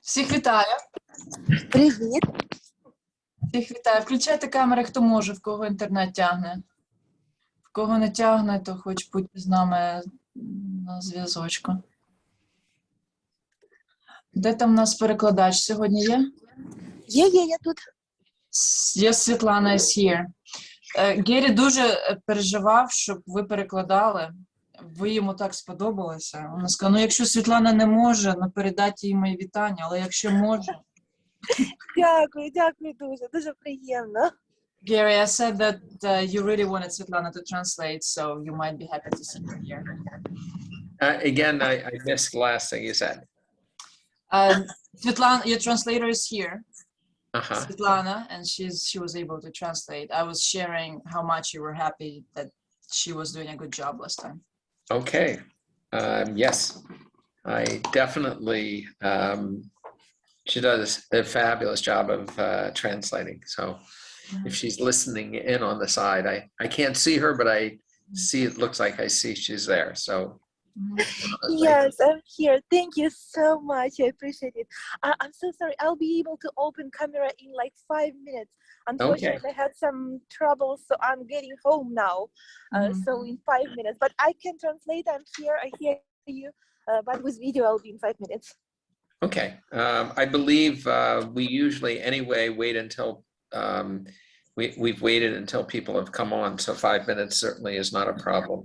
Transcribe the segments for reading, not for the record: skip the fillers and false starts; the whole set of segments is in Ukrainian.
Всіх вітаю. Привіт. Всіх вітаю. Включайте камери, хто може, в кого інтернет тягне. В кого не тягне, то хоч будьте з нами на зв'язочку. Де там у нас перекладач сьогодні є? Я тут. Yes, Світлана is here. Гері дуже переживав, щоб ви перекладали. Ви йому так сподобалося. Вона сказала, ну якщо Світлана не може, ну передайте їй мої вітання, але якщо може... Дякую дуже приємно. Gary, I said that you really wanted Svetlana to translate, so you might be happy to see her here. Again, I missed the last thing you said. Svetlana, your translator is here, Uh-huh. Svetlana, and she was able to translate. I was sharing how much you were happy that she was doing a good job last time. Okay. Yes, I definitely, she does a fabulous job of translating. So if she's listening in on the side, I can't see her, but I see, it looks like I see she's there. So Yes, I'm here. Thank you so much. I appreciate it. I'm so sorry. I'll be able to open camera in like 5 minutes. Unfortunately, I had some trouble, so I'm getting home now. So in 5 minutes. But I can translate. I'm here. I hear you. But with video, I'll be in 5 minutes. okay. I believe we usually anyway wait until we've waited until people have come on, so 5 minutes certainly is not a problem.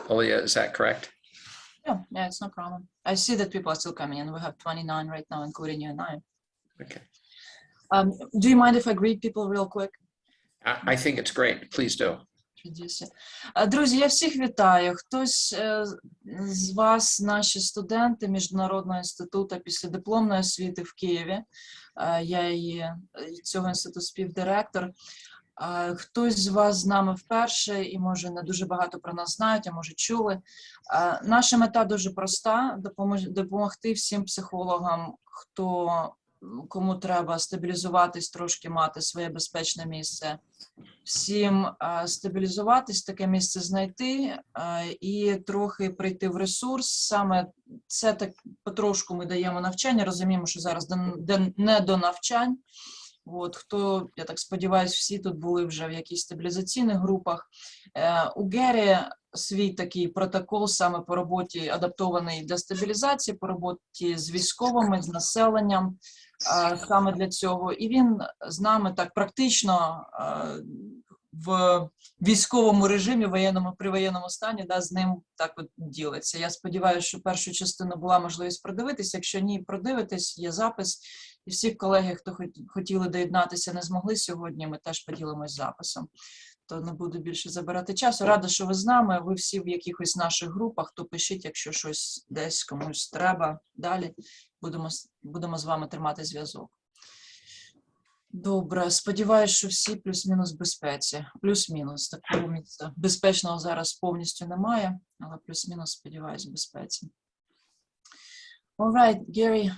Olia, is that correct? Yeah, it's no problem. I see that people are still coming in. We have 29 right now, including you and I. Okay. Do you mind if I greet people real quick? I think it's great. Please do. Друзі, я всіх вітаю. Хтось з вас, наші студенти Міжнародного інституту післядипломної освіти в Києві. Я цього інституту співдиректор. Хтось з вас з нами вперше і, може, не дуже багато про нас знають, а може чули. Наша мета дуже проста – допомогти всім психологам, кому треба стабілізуватись, трошки мати своє безпечне місце. Всім стабілізуватись, таке місце знайти і трохи прийти в ресурс. Саме це так потрошку ми даємо навчання, розуміємо, що зараз не до навчань. Хто, я так сподіваюся, всі тут були вже в якихось стабілізаційних групах. У Гері свій такий протокол саме по роботі, адаптований для стабілізації, по роботі з військовими, з населенням, саме для цього. І він з нами так практично в військовому режимі, при воєнному стані, з ним так от ділиться. Я сподіваюся, що першу частину була можливість продивитися. Якщо ні, продивитись, є запис. І всі колеги, хто хотіли доєднатися, не змогли сьогодні, ми теж поділимось записом. То не буду більше забирати часу. Рада, що ви з нами, ви всі в якихось наших групах, то пишіть, якщо щось десь комусь треба. Далі будемо з вами тримати зв'язок. Добре, сподіваюся, що всі плюс-мінус в безпеці. Плюс-мінус, такого місця безпечного зараз повністю немає, але плюс-мінус, сподіваюся, в безпеці. All right, Gary.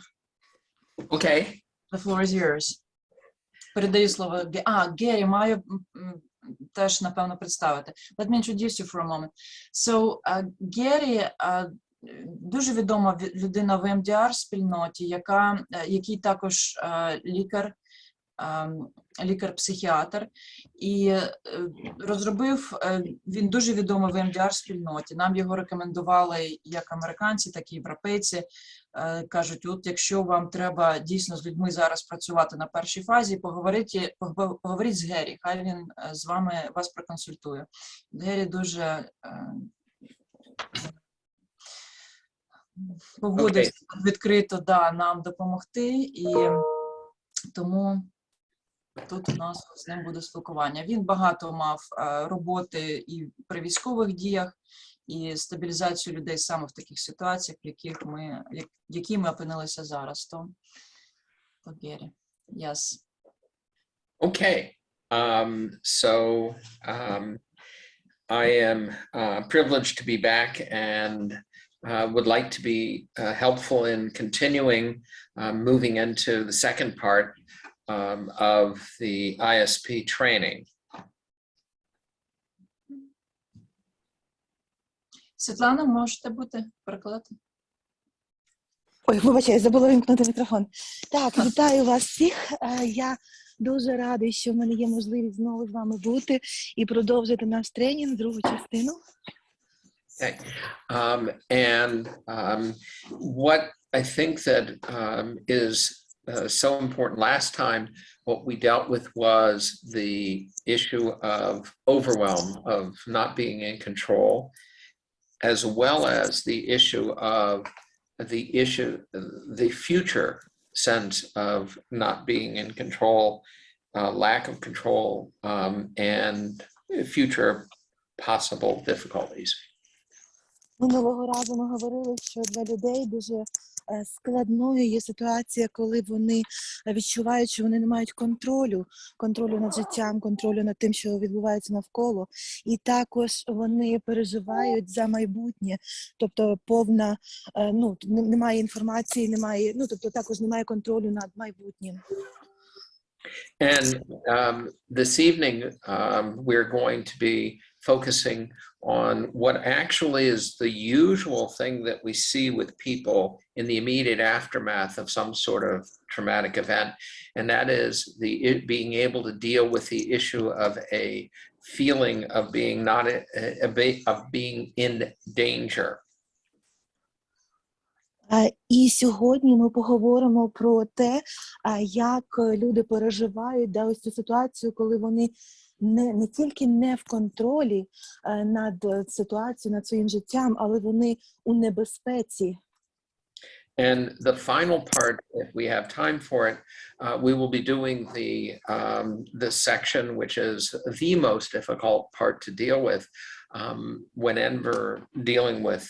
Okay. The floor is yours. Передаю слово. Гері, маю теж, напевно, представити. Let me introduce you for a moment. So, Гері дуже відома людина в МДР-спільноті, який також лікар-психіатр, і він дуже відомий в МДР-спільноті. Нам його рекомендували як американці, так і європейці. Кажуть, якщо вам треба дійсно з людьми зараз працювати на першій фазі, поговоріть з Гері, хай він вас проконсультує. Гері дуже погодився відкрито нам допомогти, і тому тут у нас з ним буде спілкування. Він багато мав роботи і при військових діях, і стабілізацію людей саме в таких ситуаціях, в які ми опинилися зараз. То Гері, yes. Okay. I am privileged to be back and would like to be helpful in continuing moving into the second part of the ISP training. Світлана, можете перекладати? Ой, вибачаю, забула вимкнути мікрофон. Так, вітаю вас всіх. Я дуже радий, що в мене є можливість знову з вами бути і продовжити наш тренінг, другу частину. Okay. What I think that is so important, last time what we dealt with was the issue of overwhelm, of not being in control, as well as the issue of the future sense of not being in control, lack of control, and future possible difficulties. Минулого разу ми говорили, що для людей дуже складною є ситуація, коли вони відчувають, що вони не мають контролю над життям, контролю над тим, що відбувається навколо. І також вони переживають за майбутнє, тобто повна, немає інформації, тобто також немає контролю над майбутнім. And this evening, we're going to be focusing on what actually is the usual thing that we see with people in the immediate aftermath of some sort of traumatic event, and that is being able to deal with the issue of a feeling of being in danger. І сьогодні ми поговоримо про те, як люди переживають ось цю ситуацію, коли вони не тільки не в контролі над ситуацією, над своїм життям, але вони у небезпеці. And the final part, if we have time for it, we will be doing the section which is the most difficult part to deal with whenever dealing with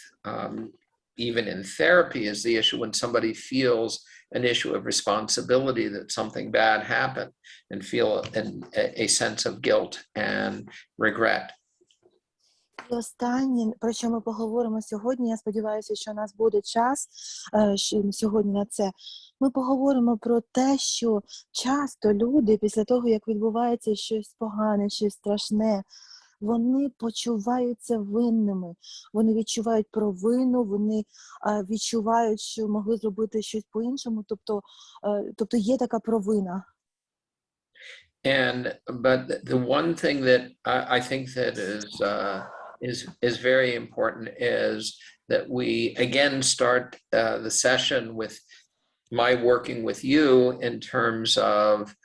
even in therapy, is the issue when somebody feels an issue of responsibility that something bad happened and feel a sense of guilt and regret. І останнє, про що ми поговоримо сьогодні, я сподіваюся, що у нас буде час сьогодні на це, ми поговоримо про те, що часто люди після того, як відбувається щось погане, щось страшне, вони почуваються винними, вони відчувають провину, вони відчувають, що могли зробити щось по-іншому, тобто є така провина. But the one thing that I think that is very important is that we again start the session with my working with you in terms of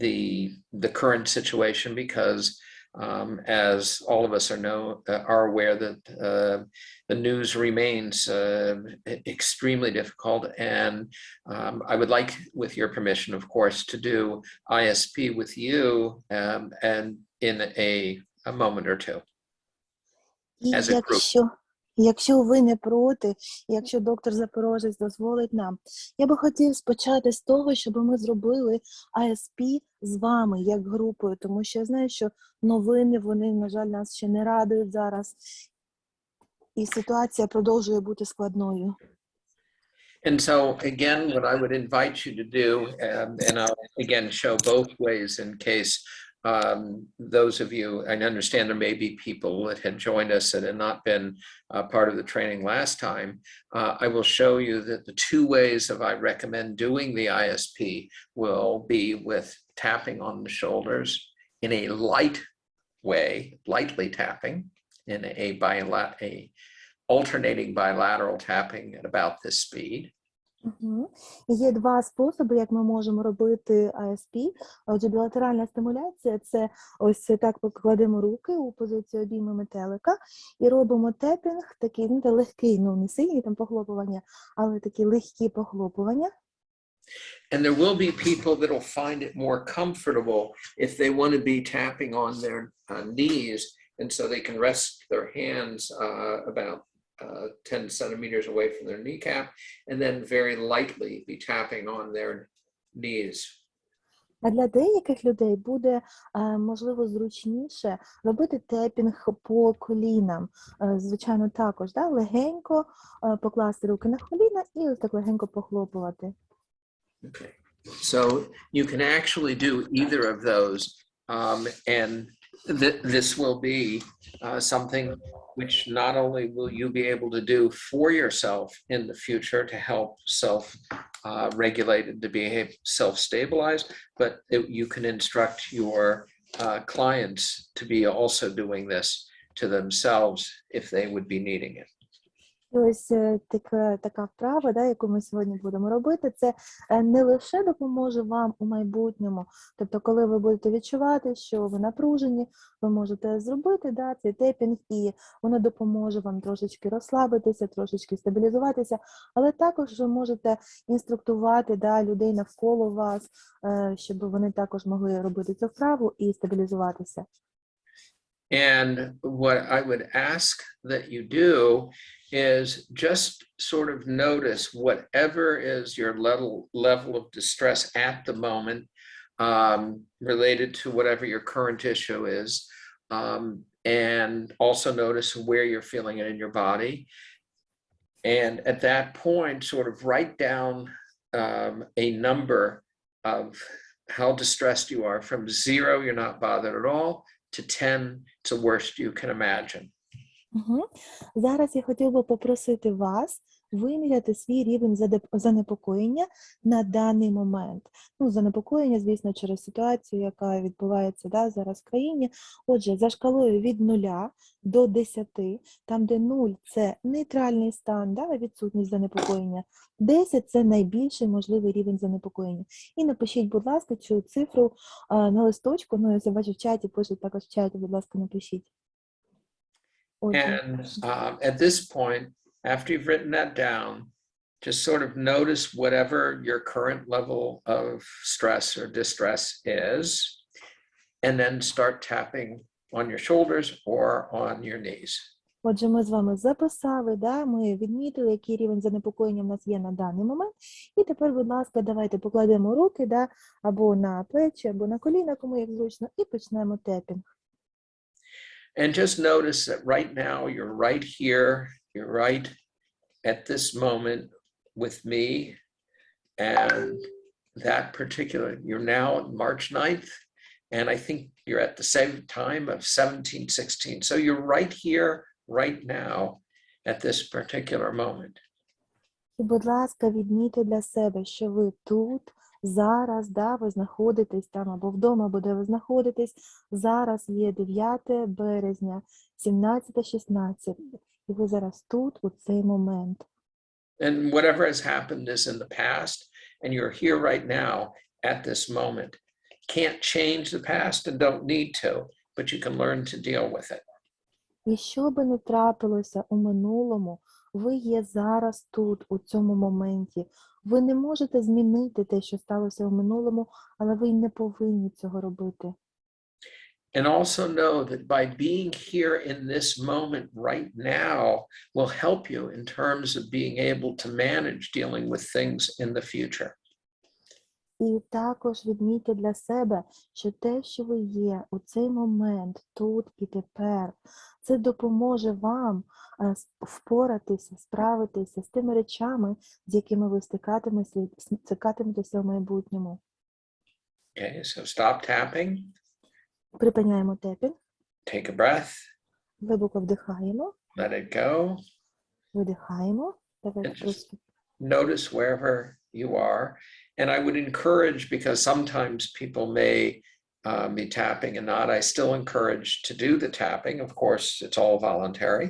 the current situation, because as all of us are aware that the news remains extremely difficult, and I would like, with your permission, of course, to do ISP with you and in a moment or two as a group. Якщо ви не проти, якщо доктор Запорожець дозволить нам, я би хотів почати з того, щоб ми зробили ISP з вами, як групою, тому що я знаю, що новини, вони, на жаль, нас ще не радують зараз, і ситуація продовжує бути складною. And so, again, what I would invite you to do, and I'll again show both ways in case those of you, I understand there may be people that had joined us that had not been part of the training last time. I will show you that the two ways that I recommend doing the ISP will be with tapping on the shoulders in a light way, lightly tapping, in a alternating bilateral tapping at about this speed. Є два способи, як ми можемо робити ISP. Отже, білатеральна стимуляція – це ось так покладемо руки у позицію обійми метелика і робимо тепінг, такий, легкий, не сильні там похлопування, але такі легкі похлопування. And there will be people that will find it more comfortable if they want to be tapping on their knees, and so they can rest their hands about 10 centimeters away from their kneecap, and then very lightly be tapping on their knees. А для деяких людей буде, можливо, зручніше робити тепінг по колінам. Звичайно, також, легенько покласти руки на коліна і ось так легенько похлопувати. Okay. So you can actually do either of those, and this will be something which not only will you be able to do for yourself in the future to help self-regulate and to be self-stabilize, but you can instruct your clients to be also doing this to themselves if they would be needing it. І ось така вправа, да, яку ми сьогодні будемо робити, це не лише допоможе вам у майбутньому. Тобто, коли ви будете відчувати, що ви напружені, ви можете зробити цей тепінг, і воно допоможе вам трошечки розслабитися, трошечки стабілізуватися, але також ви можете інструктувати людей навколо вас, щоб вони також могли робити цю вправу і стабілізуватися. And what I would ask that you do is just sort of notice whatever is your level of distress at the moment, related to whatever your current issue is, and also notice where you're feeling it in your body. And at that point, sort of write down a number of how distressed you are. From 0, you're not bothered at all, to 10, it's the worst you can imagine. Зараз я хотів би попросити вас виміряти свій рівень занепокоєння на даний момент. Занепокоєння, звісно, через ситуацію, яка відбувається зараз в країні. Отже, за шкалою від 0 до 10, там де 0 – це нейтральний стан, відсутність занепокоєння, 10 – це найбільший можливий рівень занепокоєння. І напишіть, будь ласка, цю цифру на листочку, я бачу в чаті, пишуть також в чаті, будь ласка, напишіть. And at this point, after you've written that down, just sort of notice whatever your current level of stress or distress is, and then start tapping on your shoulders or on your knees. Отже, ми з вами записали, ми відмітили, який рівень занепокоєння в нас є на даний момент. І тепер, будь ласка, давайте покладемо руки, або на плечі, або на коліна, кому як зручно, і почнемо тепінг. And just notice that right now, you're right here, you're right at this moment with me, and that particular, you're now on March 9th, and I think you're at the same time of 1716. So you're right here, right now, at this particular moment. І, будь ласка, відмітьте для себе, що ви тут, зараз, ви знаходитесь там або вдома, або де ви знаходитесь. Зараз є 9 березня, 17:16. І ви зараз тут, у цей момент. And whatever has happened is in the past, and you're here right now at this moment. Can't change the past and don't need to, but you can learn to deal with it. І що би не трапилося у минулому, ви є зараз тут, у цьому моменті. Ви не можете змінити те, що сталося у минулому, але ви й не повинні цього робити. And also know that by being here in this moment right now will help you in terms of being able to manage dealing with things in the future. І також відмітьте для себе, що те, що ви є у цей момент, тут і тепер, це допоможе вам впоратися, справитися з тими речами, з якими ви стикатиметеся в майбутньому. Okay, so stop tapping. Припиняємо тепінг. Take a breath. Глибоко вдихаємо. Let it go. Видихаємо. Notice wherever you are. And I would encourage, because sometimes people may be tapping and not, I still encourage to do the tapping. Of course, it's all voluntary,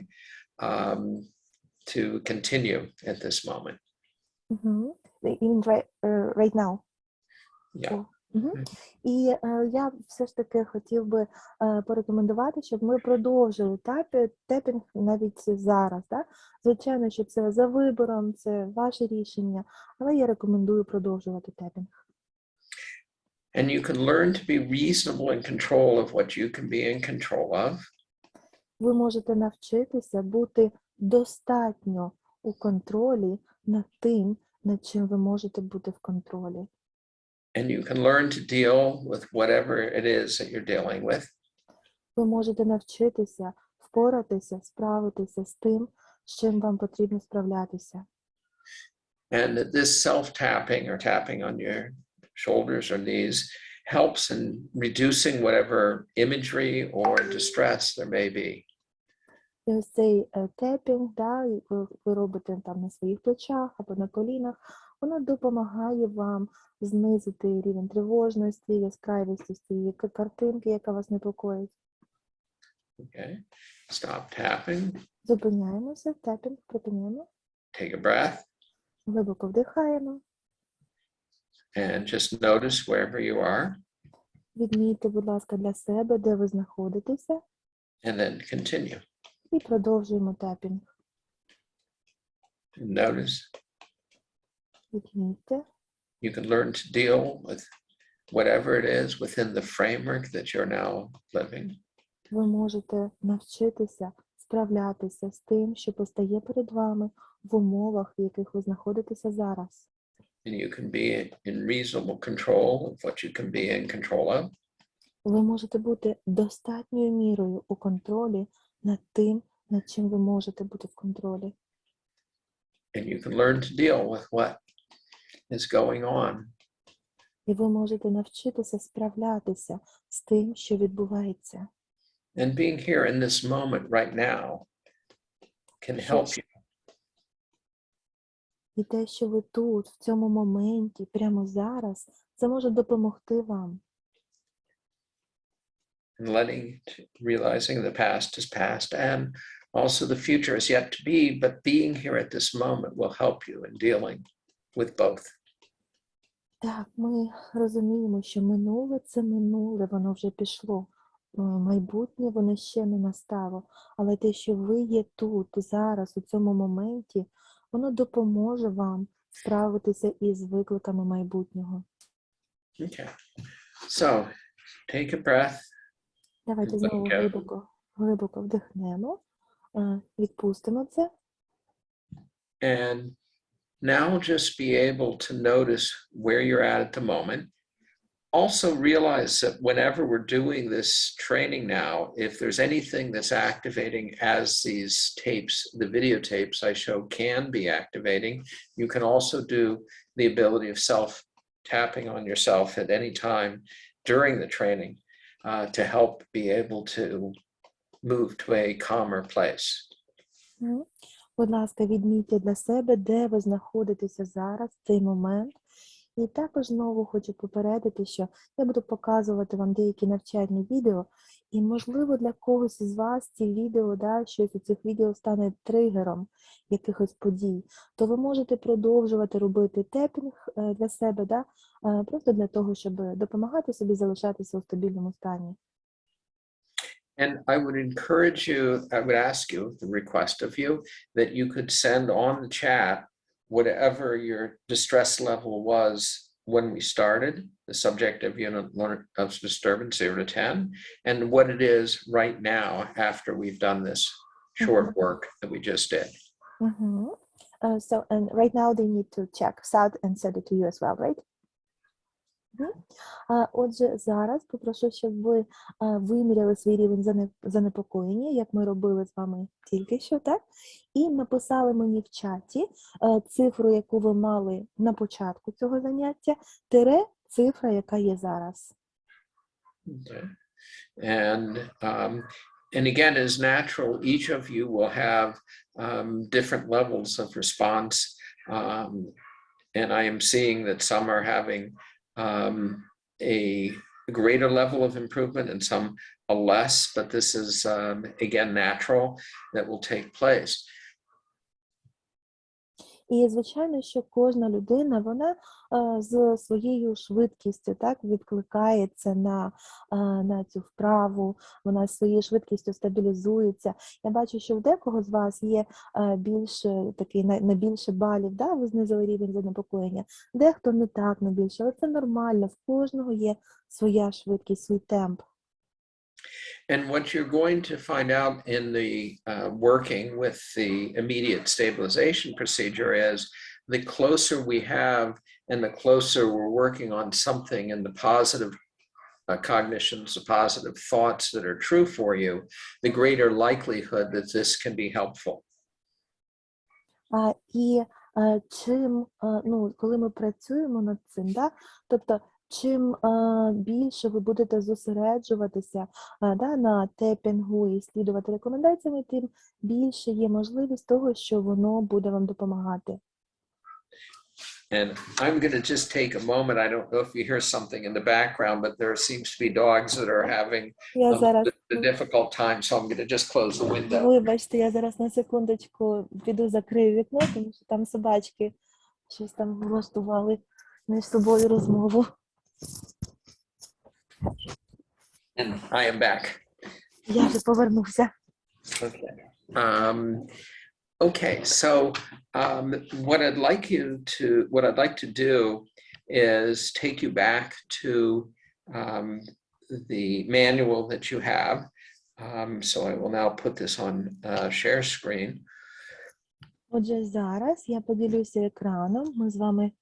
to continue at this moment. Even right now. Yeah. І я все ж таки хотів би порекомендувати, щоб ми продовжили тепінг навіть зараз. Звичайно, що це за вибором, це ваше рішення, але я рекомендую продовжувати тепінг. And you can learn to be reasonable in control of what you can be in control of. Ви можете навчитися бути достатньо у контролі над тим, над чим ви можете бути в контролі. And you can learn to deal with whatever it is that you're dealing with. Ви можете навчитися впоратися, справитися з тим, з чим вам потрібно справлятися. And this self-tapping or tapping on your shoulders or knees helps in reducing whatever imagery or distress there may be. І ось цей тепінг, да, і ви робите там на своїх плечах або на колінах, воно допомагає вам знизити рівень тривожності, яскравості цієї картинки, яка вас непокоїть. Okay, stop tapping. Зупиняємося, тепінг, припиняємо, Take a breath глибоко вдихаємо, and just notice wherever you are, відмітьте, будь ласка, для себе, де ви знаходитеся, and then continue. і продовжуємо тепінг. Notice Відмітьте. you can learn to deal with whatever it is within the framework that you're now living. Ви можете навчитися справлятися з тим, що постає перед вами в умовах, в яких ви знаходитеся зараз. And you can be in reasonable control of what you can be in control of. Ви можете бути достатньою мірою у контролі над тим, над чим ви можете бути в контролі. And you can learn to deal with what is going on. І ви можете навчитися справлятися з тим, що відбувається. And being here in this moment right now can help you. І те, що ви тут, в цьому моменті, прямо зараз, це може допомогти вам. And realizing the past is past and also the future is yet to be, but being here at this moment will help you in dealing with both. Так, ми розуміємо, що минуле – це минуле, воно вже пішло. Майбутнє, воно ще не настало. Але те, що ви є тут, зараз, у цьому моменті, воно допоможе вам справитися із викликами майбутнього. Okay. So, take a breath. Давайте знову глибоко вдихнемо, відпустимо це. And now just be able to notice where you're at the moment. Also realize that whenever we're doing this training now, if there's anything that's activating as these tapes, the videotapes I show can be activating, you can also do the ability of self-tapping on yourself at any time during the training to help be able to move to a calmer place. Будь ласка, відмітьте для себе, де ви знаходитеся зараз, в цей момент. І також знову хочу попередити, що я буду показувати вам деякі навчальні відео, і, можливо, для когось із вас ці відео, щось у цих відео стане тригером якихось подій, то ви можете продовжувати робити тепінг для себе, просто для того, щоб допомагати собі залишатися у стабільному стані. And I would encourage you, I would ask you, the request of you, that you could send on the chat whatever your distress level was when we started, the subjective unit of disturbance 0 to 10, and what it is right now after we've done this short work that we just did. So, and right now they need to check SAT and send it to you as well, right? Отже, зараз попрошу, щоб ви виміряли свій рівень занепокоєння, як ми робили з вами тільки що, так? І написали мені в чаті цифру, яку ви мали на початку цього заняття, тире цифра, яка є зараз. Okay. And again, as natural, each of you will have different levels of response. And I am seeing that some are having a greater level of improvement and some a less, but this is again natural that will take place. І, звичайно, що кожна людина, вона з своєю швидкістю відкликається на цю вправу, вона з своєю швидкістю стабілізується. Я бачу, що в декого з вас є на більше балів, ви знизили рівень занепокоєння, дехто не так, на більше, але це нормально, в кожного є своя швидкість, свій темп. And what you're going to find out in the working with the immediate stabilization procedure is the closer we have and the closer we're working on something in the positive cognitions, the positive thoughts that are true for you, the greater likelihood that this can be helpful. І коли ми працюємо над цим, тобто чим більше ви будете зосереджуватися на тепінгу і слідувати рекомендаціями, тим більше є можливість того, що воно буде вам допомагати. And I'm going to just take a moment. I don't know if you hear something in the background, but there seems to be dogs that are having a difficult time, so I'm going to just close the window. Вибачте, я зараз на секундочку піду закрию вікно, тому що там собачки щось там влаштували між собою розмову. And I am back. Я вже повернувся. Okay. Okay, so what I'd like to do is take you back to the manual that you have. So I will now put this on share screen. Отже, зараз я поділюся екраном. Ми з вами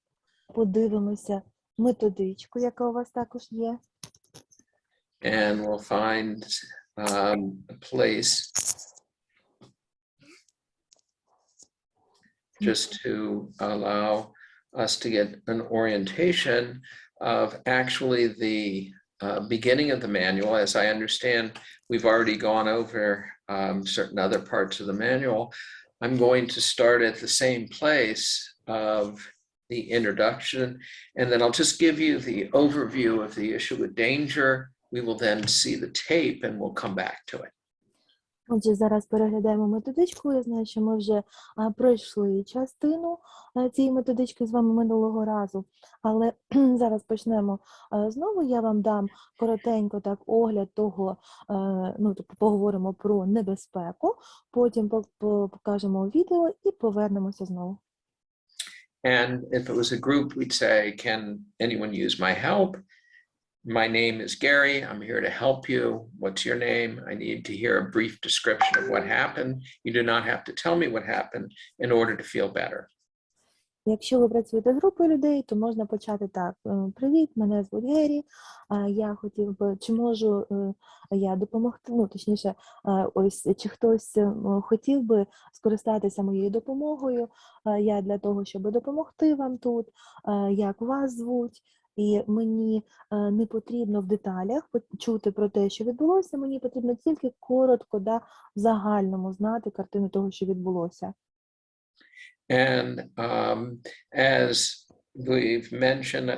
подивимося методичку, яка у вас також є. And we'll find a place just to allow us to get an orientation of actually the beginning of the manual. As I understand, we've already gone over certain other parts of the manual. I'm going to start at the same place of the introduction, and then I'll just give you the overview of the issue with danger. We will then see the tape and we'll come back to it. Отже, зараз переглядаємо методичку. Я знаю, що ми вже пройшли частину цієї методички з вами минулого разу, але зараз почнемо знову. Я вам дам коротенько так огляд того, тобто поговоримо про небезпеку, потім покажемо відео і повернемося знову. And if it was a group, we'd say, can anyone use my help? My name is Gary. I'm here to help you. What's your name? I need to hear a brief description of what happened. You do not have to tell me what happened in order to feel better. Якщо ви працюєте з групою людей, то можна почати так. Привіт, мене звуть Гері. Я хотів би, чи можу я допомогти, точніше, ось, чи хтось хотів би скористатися моєю допомогою. Я для того, щоб допомогти вам тут, як вас звуть. І мені не потрібно в деталях почути про те, що відбулося, мені потрібно тільки коротко, в загальному знати картину того, що відбулося. And as we've mentioned,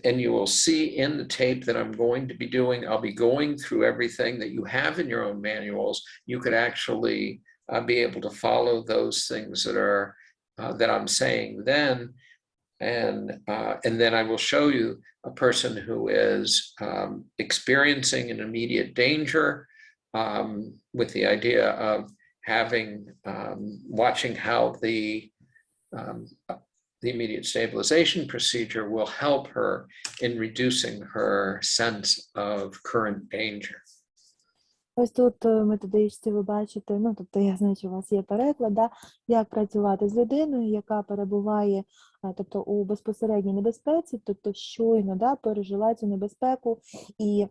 and you will see in the tape that I'm going to be doing, I'll be going through everything that you have in your own manuals. You could actually be able to follow those things that I'm saying then. And then I will show you a person who is experiencing an immediate danger with the idea of watching how the immediate stabilization procedure will help her in reducing her sense of current danger. Ось тут в методичці ви бачите, тобто я знаю, що у вас є переклад, як працювати з людиною, яка перебуває, тобто у безпосередній небезпеці, тобто щойно пережила цю небезпеку. І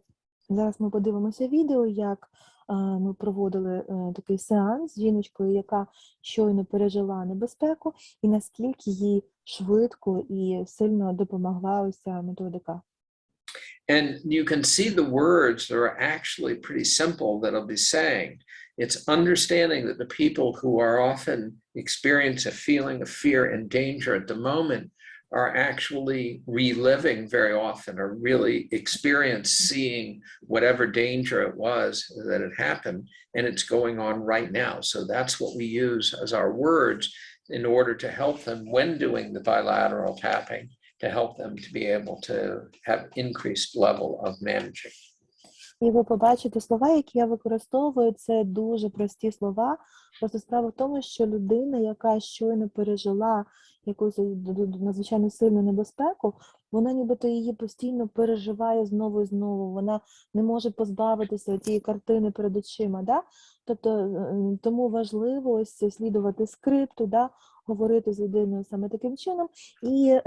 зараз ми подивимося відео, як ми проводили такий сеанс з жіночкою, яка щойно пережила небезпеку, і наскільки їй швидко і сильно допомогла ось ця методика. And you can see the words that are actually pretty simple that I'll be saying. It's understanding that the people who are often experience a feeling of fear and danger at the moment are actually reliving very often, or really experience seeing whatever danger it was that had happened, and it's going on right now. So that's what we use as our words in order to help them when doing the bilateral tapping, to help them to be able to have increased level of managing. І ви побачите слова, які я використовую, це дуже прості слова. Просто справа в тому, що людина, яка щойно пережила якусь надзвичайно сильну небезпеку, вона нібито її постійно переживає знову і знову. Вона не може позбавитися цієї картини перед очима. Тобто, тому важливо ось слідувати скрипту, говорити з людиною саме таким чином і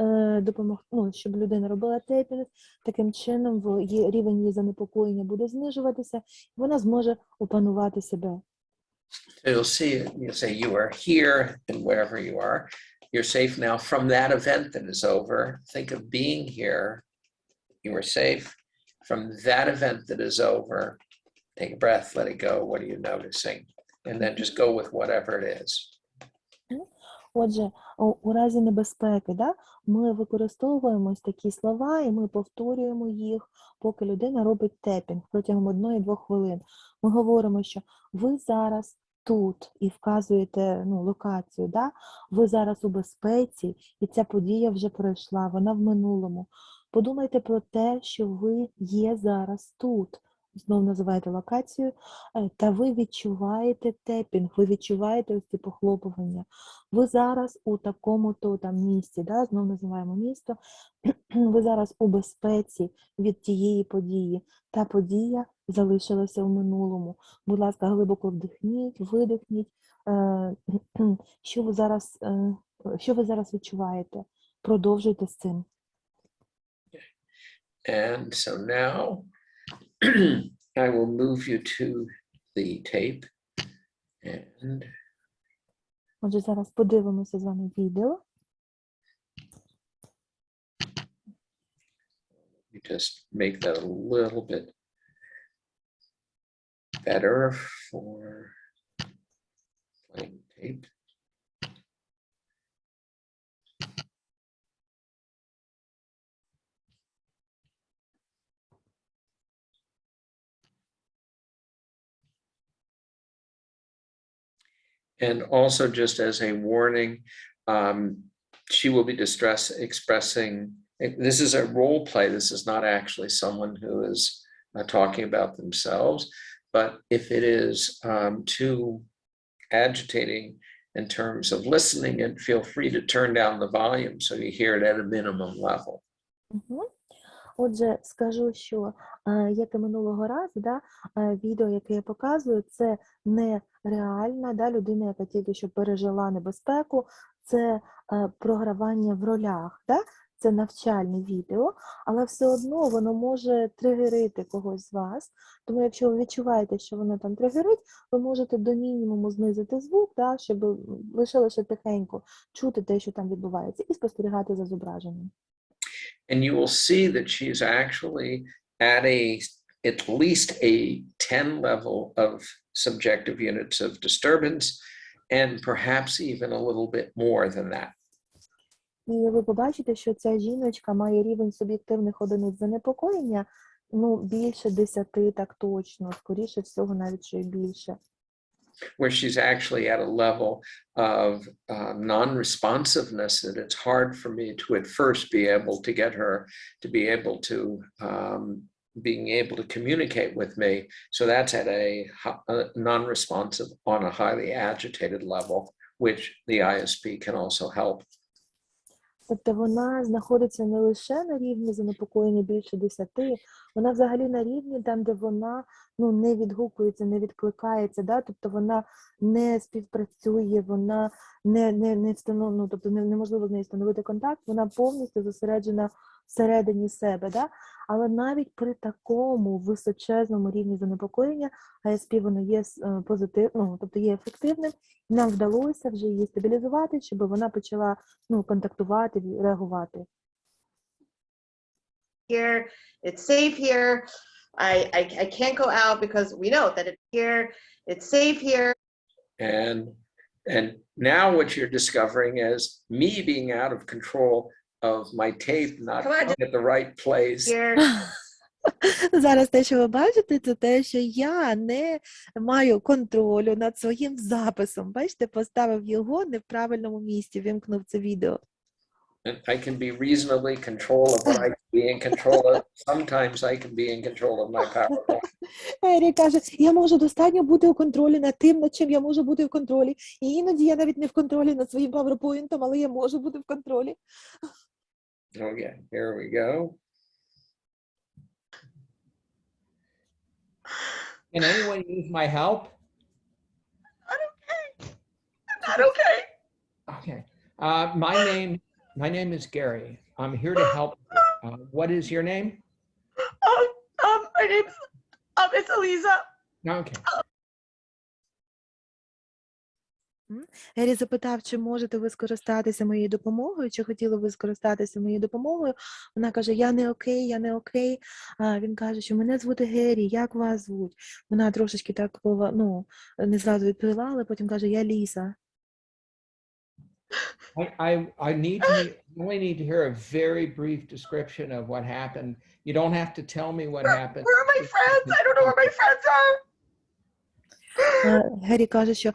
допомогти, щоб людина робила тепінг, таким чином рівень її занепокоєння буде знижуватися, і вона зможе опанувати себе. You'll say you are here and wherever you are, you're safe now from that event that is over. Think of being here you were safe. From that event that is over, take a breath, let it go. What are you noticing? And then just go with whatever it is. Отже, у разі небезпеки, да, ми використовуємо ось такі слова і ми повторюємо їх, поки людина робить тепінг протягом 1-2 хвилин. Ми говоримо, що ви зараз тут і вказуєте локацію, да? Ви зараз у безпеці і ця подія вже пройшла, вона в минулому. Подумайте про те, що ви є зараз тут. Знову називаєте локацію, та ви відчуваєте тепінг, ви відчуваєте ось ці похлопування. Ви зараз у такому-то там місці, да? Знову називаємо місто, ви зараз у безпеці від тієї події. Та подія залишилася в минулому. Будь ласка, глибоко вдихніть, видихніть. Що ви зараз відчуваєте? Продовжуйте з цим. And so now I will move you to the tape. And Отже, зараз подивимося з вами відео. you just make that a little bit better for playing tape. And also, just as a warning, she will be expressing, this is a role play. This is not actually someone who is talking about themselves, but if it is too agitating in terms of listening, and feel free to turn down the volume so you hear it at a minimum level. Отже, скажу, що, як і минулого разу, да, відео, яке я показую, це не реальна людина, яка тільки що пережила небезпеку, це програвання в ролях, да? Це навчальне відео, але все одно воно може тригерити когось з вас. Тому якщо ви відчуваєте, що воно там тригерить, ви можете до мінімуму знизити звук, да, щоб лише тихенько чути те, що там відбувається, і спостерігати за зображенням. And you will see that she's actually at at least a 10 level of subjective units of disturbance, and perhaps even a little bit more than that. І ви побачите, що ця жіночка має рівень суб'єктивних одиниць занепокоєння, більше 10, так точно, скоріше всього, навіть що й більше. Where she's actually at a level of non-responsiveness that it's hard for me to at first be able to get her to be able to being able to communicate with me. So that's at a non-responsive on a highly agitated level, which the ISP can also help. Тобто вона знаходиться не лише на рівні занепокоєння більше 10, вона взагалі на рівні там, де вона не відгукується, не відкликається, да? Тобто вона не співпрацює, вона тобто неможливо з нею встановити контакт, вона повністю зосереджена всередині себе, да? Але навіть при такому височезному рівні занепокоєння ISP воно є позитивним, тобто є ефективним. Нам вдалося вже її стабілізувати, щоб вона почала контактувати, реагувати. Here, it's safe here. I can't go out because we know that it's here. It's safe here. And now what you're discovering is me being out of control of my tape, not at the right place. Here. Зараз те, що ви бачите, це те, що я не маю контролю над своїм записом. Бачите, поставив його не в правильному місці, вимкнув це відео. And I can be reasonably control of what I can be in control of. Sometimes I can be in control of my PowerPoint. Ері каже, я можу достатньо бути у контролі над тим, над чим я можу бути в контролі. І іноді я навіть не в контролі над своїм PowerPoint, але я можу бути в контролі. Okay, here we go. Can anyone use my help? Not okay. I'm not okay. Okay. My name is Gary. I'm here to help. What is your name? My name's it's Eliza. Okay. Гері запитав, чи можете ви скористатися моєю допомогою, чи хотіли ви скористатися моєю допомогою. Вона каже, я не окей, я не окей. Він каже, що мене звати Гері, як вас звуть? Вона трошечки так, ну, не зразу відповіла, але потім каже, я Ліса. I need to only need to hear a very brief description of what happened. You don't have to tell me what happened. Where are my friends? I don't know where my friends are. Гері каже, що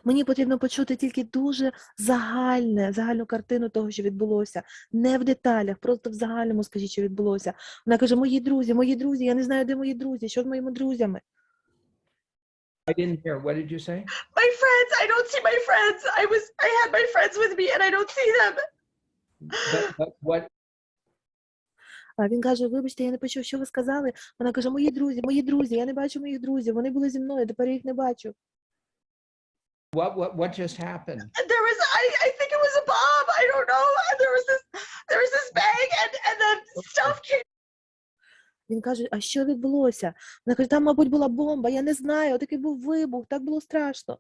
мені потрібно почути тільки дуже загальну картину того, що відбулося. Не в деталях, просто в загальному скажіть, що відбулося. Вона каже, мої друзі, я не знаю, де мої друзі, що з моїми друзями. I didn't hear. What did you say? My friends, I don't see my friends. I had my friends with me and I don't see them. But what? Він каже, вибачте, я не почув, що ви сказали. Вона каже, мої друзі, я не бачу моїх друзів, вони були зі мною, тепер я їх не бачу. What just happened? There was, I think it was a bomb. I don't know. There was this bang and then stuff came. Він каже, а що відбулося? Вона каже, там, мабуть, була бомба, я не знаю, отакий був вибух, так було страшно.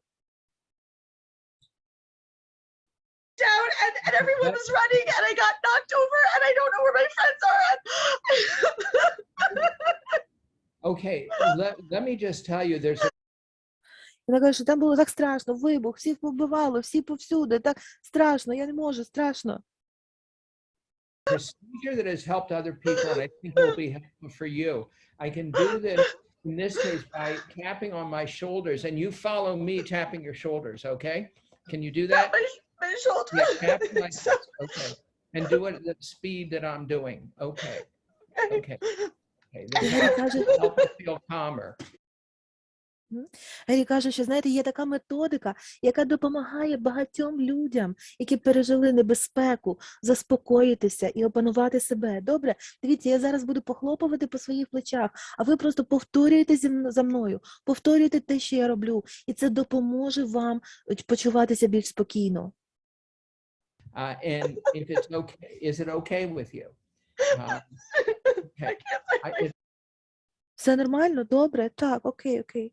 Down and everyone was running and I got knocked over and I don't know where my friends are. Okay, let me just tell you, there's Вона каже, що там було так страшно, вибух, всіх побивало, всі повсюди, так страшно, я не можу, страшно. a procedure that has helped other people, and I think it will be helpful for you. I can do this in this case by tapping on my shoulders, and you follow me tapping your shoulders, okay? Can you do that? My shoulder. Yeah, tap my shoulders, okay. And do it at the speed that I'm doing. Okay. Okay. Okay. The tap will help us feel calmer. Гері каже, що, знаєте, є така методика, яка допомагає багатьом людям, які пережили небезпеку, заспокоїтися і опанувати себе. Добре? Дивіться, я зараз буду похлопувати по своїх плечах, а ви просто повторюєте за мною, повторюєте те, що я роблю, і це допоможе вам почуватися більш спокійно. And if it's okay, is it okay with you? Okay. Все нормально? Добре? Так, окей.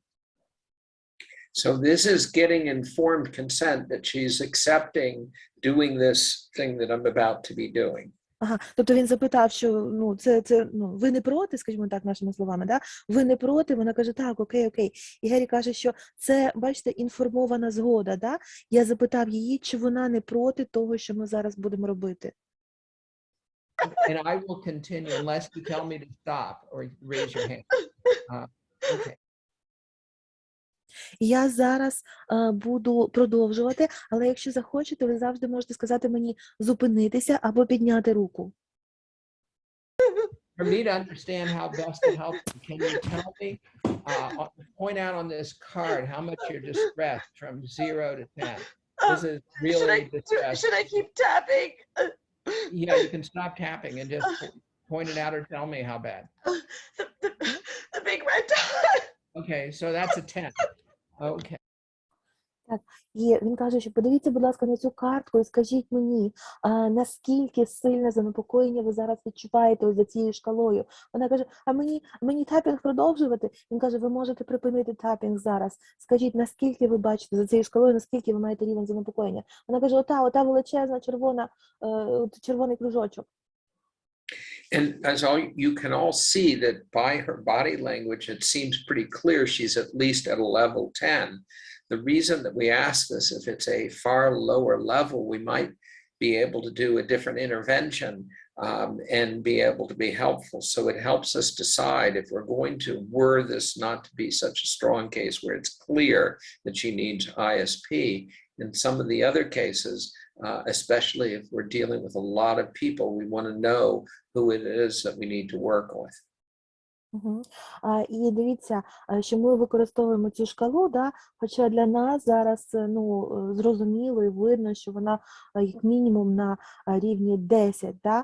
So this is getting informed consent that she's accepting doing this thing that I'm about to be doing. Ага, тобто він запитав, що ви не проти, скажімо так, нашими словами, да? Ви не проти? Вона каже, так, окей. І Гері каже, що це, бачите, інформована згода, да? Я запитав її, чи вона не проти того, що ми зараз будемо робити. And I will continue unless you tell me to stop or raise your hand. Okay. Я зараз буду продовжувати, але якщо захочете, ви завжди можете сказати мені зупинитися або підняти руку. For me to understand how best to help you, can you tell me, point out on this card how much you're distressed from 0 to 10? This is really distressed. Should I keep tapping? Yeah, you can stop tapping and just point it out or tell me how bad. The big red dot. Okay, so that's a 10. Okay. Так, і він каже, що подивіться, будь ласка, на цю картку і скажіть мені, наскільки сильне занепокоєння ви зараз відчуваєте ось за цією шкалою. Вона каже, а мені тапінг продовжувати? Він каже, ви можете припинити тапінг зараз. Скажіть, наскільки ви бачите за цією шкалою, наскільки ви маєте рівень занепокоєння? Вона каже, ота величезна червоний кружочок. And as you can all see that by her body language, it seems pretty clear she's at least at a level 10. The reason that we ask this, if it's a far lower level, we might be able to do a different intervention and be able to be helpful. So it helps us decide if we're going to word this not to be such a strong case where it's clear that she needs ISP. In some of the other cases, especially if we're dealing with a lot of people, we want to know who it is that we need to work with. І дивіться, що ми використовуємо цю шкалу, да? Хоча для нас зараз зрозуміло і видно, що вона як мінімум на рівні 10, да?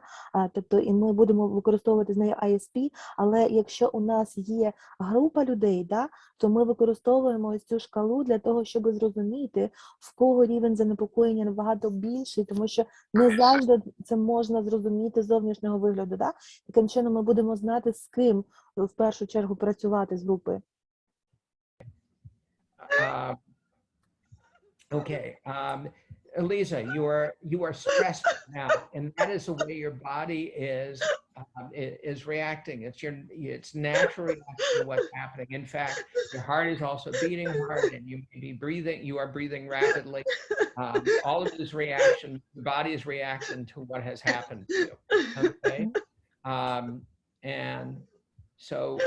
Тобто і ми будемо використовувати з нею ISP, але якщо у нас є група людей, да? То ми використовуємо ось цю шкалу для того, щоб зрозуміти, в кого рівень занепокоєння набагато більший, тому що не завжди це можна зрозуміти з зовнішнього вигляду. Да? Таким чином ми будемо знати, з ким в першу чергу працювати з групи. Okay. Eliza, you are stressed now, and that is the way your body is reacting. It's natural reaction to what's happening. In fact, your heart is also beating hard, and you may be breathing. You are breathing rapidly. All of this reaction, the body is reacting to what has happened to you. Okay, and so.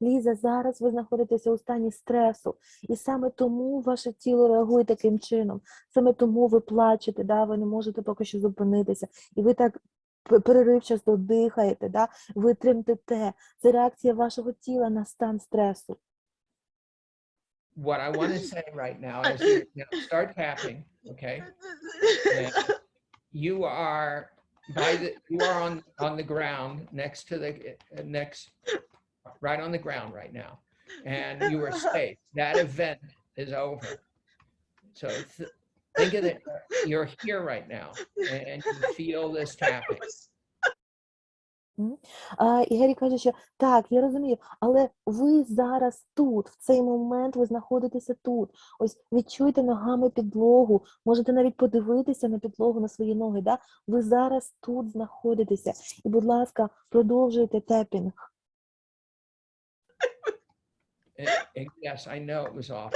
Ліза, зараз ви знаходитеся у стані стресу, і саме тому ваше тіло реагує таким чином. Саме тому ви плачете, да? Ви не можете поки що зупинитися. І ви так переривчасто дихаєте, да? Ви тремтите. Це реакція вашого тіла на стан стресу. What I want to say right now is you start tapping, okay? And you are on the ground next to the right on the ground right now, and you are safe. That event is over. So think of it, you're here right now, and you feel this tapping. І Гері каже, що так, я розумію, але ви зараз тут, в цей момент ви знаходитеся тут. Ось відчуйте ногами підлогу, можете навіть подивитися на підлогу, на свої ноги, да? Ви зараз тут знаходитеся. І, будь ласка, продовжуйте тепінг. Yes, I know it was awful.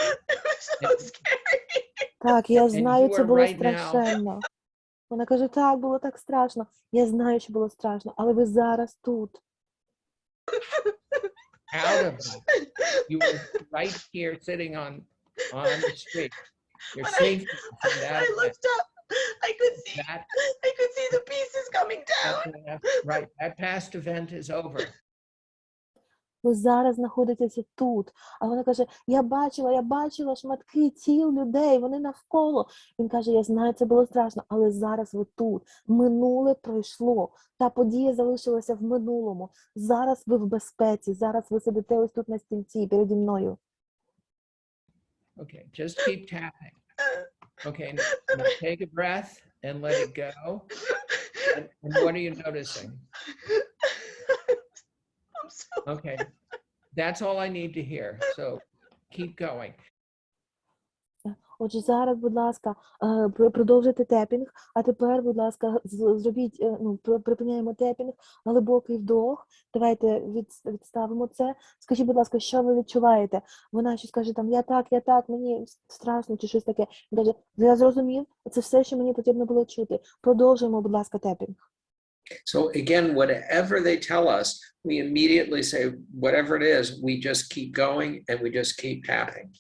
So scary. Так, я знаю, you це are було right now- страшенно. Вона каже, так, було так страшно. Я знаю, що було страшно, але ви зараз тут. Out of that, you are right here sitting on the street. You're When safe from that I event. looked up, I could see That, the pieces coming down. right, that past event is over. Ви зараз знаходитеся тут. А вона каже, я бачила шматки тіл людей, вони навколо. Він каже, я знаю, це було страшно, але зараз ви тут. Минуле пройшло. Та подія залишилася в минулому. Зараз ви в безпеці, зараз ви сидите ось тут на стільці переді мною. Okay, just keep tapping. Okay, now take a breath and let it go. And what are you noticing? I'm so Okay, that's all I need to hear. So keep going. Отже, зараз, будь ласка, продовжуйте тепінг, а тепер, будь ласка, зробіть, припиняємо тепінг, глибокий вдох, давайте відставимо це. Скажіть, будь ласка, що ви відчуваєте? Вона щось каже там, я так, мені страшно, чи щось таке. Він каже, я зрозумів, це все, що мені потрібно було чути. Продовжуємо, будь ласка, тепінг. So again, whatever they tell us, we immediately say, whatever it is, we just keep going and we just keep tapping.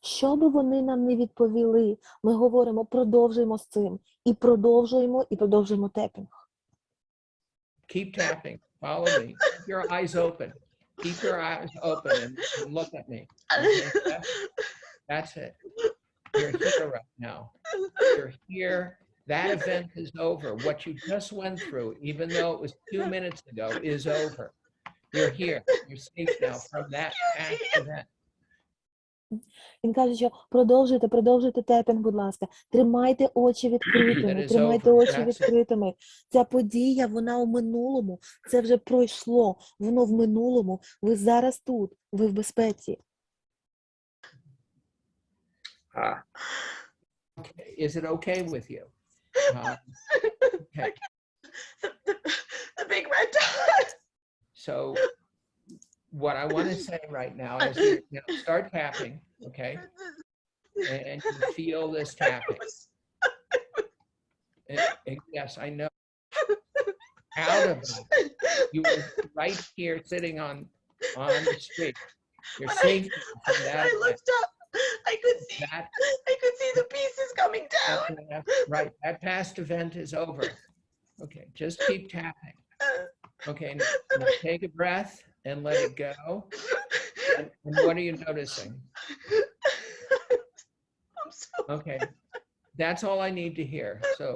Що би вони нам не відповіли, ми говоримо, продовжуємо з цим. І продовжуємо тепінг. Keep tapping. Follow me. Keep your eyes open. Keep your eyes open and look at me. Okay? That's it. You're here right now. You're here. That event is over. What you just went through, even though it was 2 minutes ago, is over. You're here. You're safe now from that past event. Він каже, що продовжуйте тепінг, будь ласка. Тримайте очі відкритими. Ця подія, вона у минулому. Це вже пройшло. Воно в минулому. Ви зараз тут. Ви в безпеці. Okay. Is it okay with you? Okay. the big red dot. So what I want to say right now is you know, start tapping, okay? And you feel this tapping. Yes, I know. Out of that, you are right here sitting on the street. You're safe from that. I looked up, I could see the pieces coming down. Right, that past event is over. Okay, just keep tapping. Okay, now take a breath and let it go. And what are you noticing? I'm so Okay, that's all I need to hear. So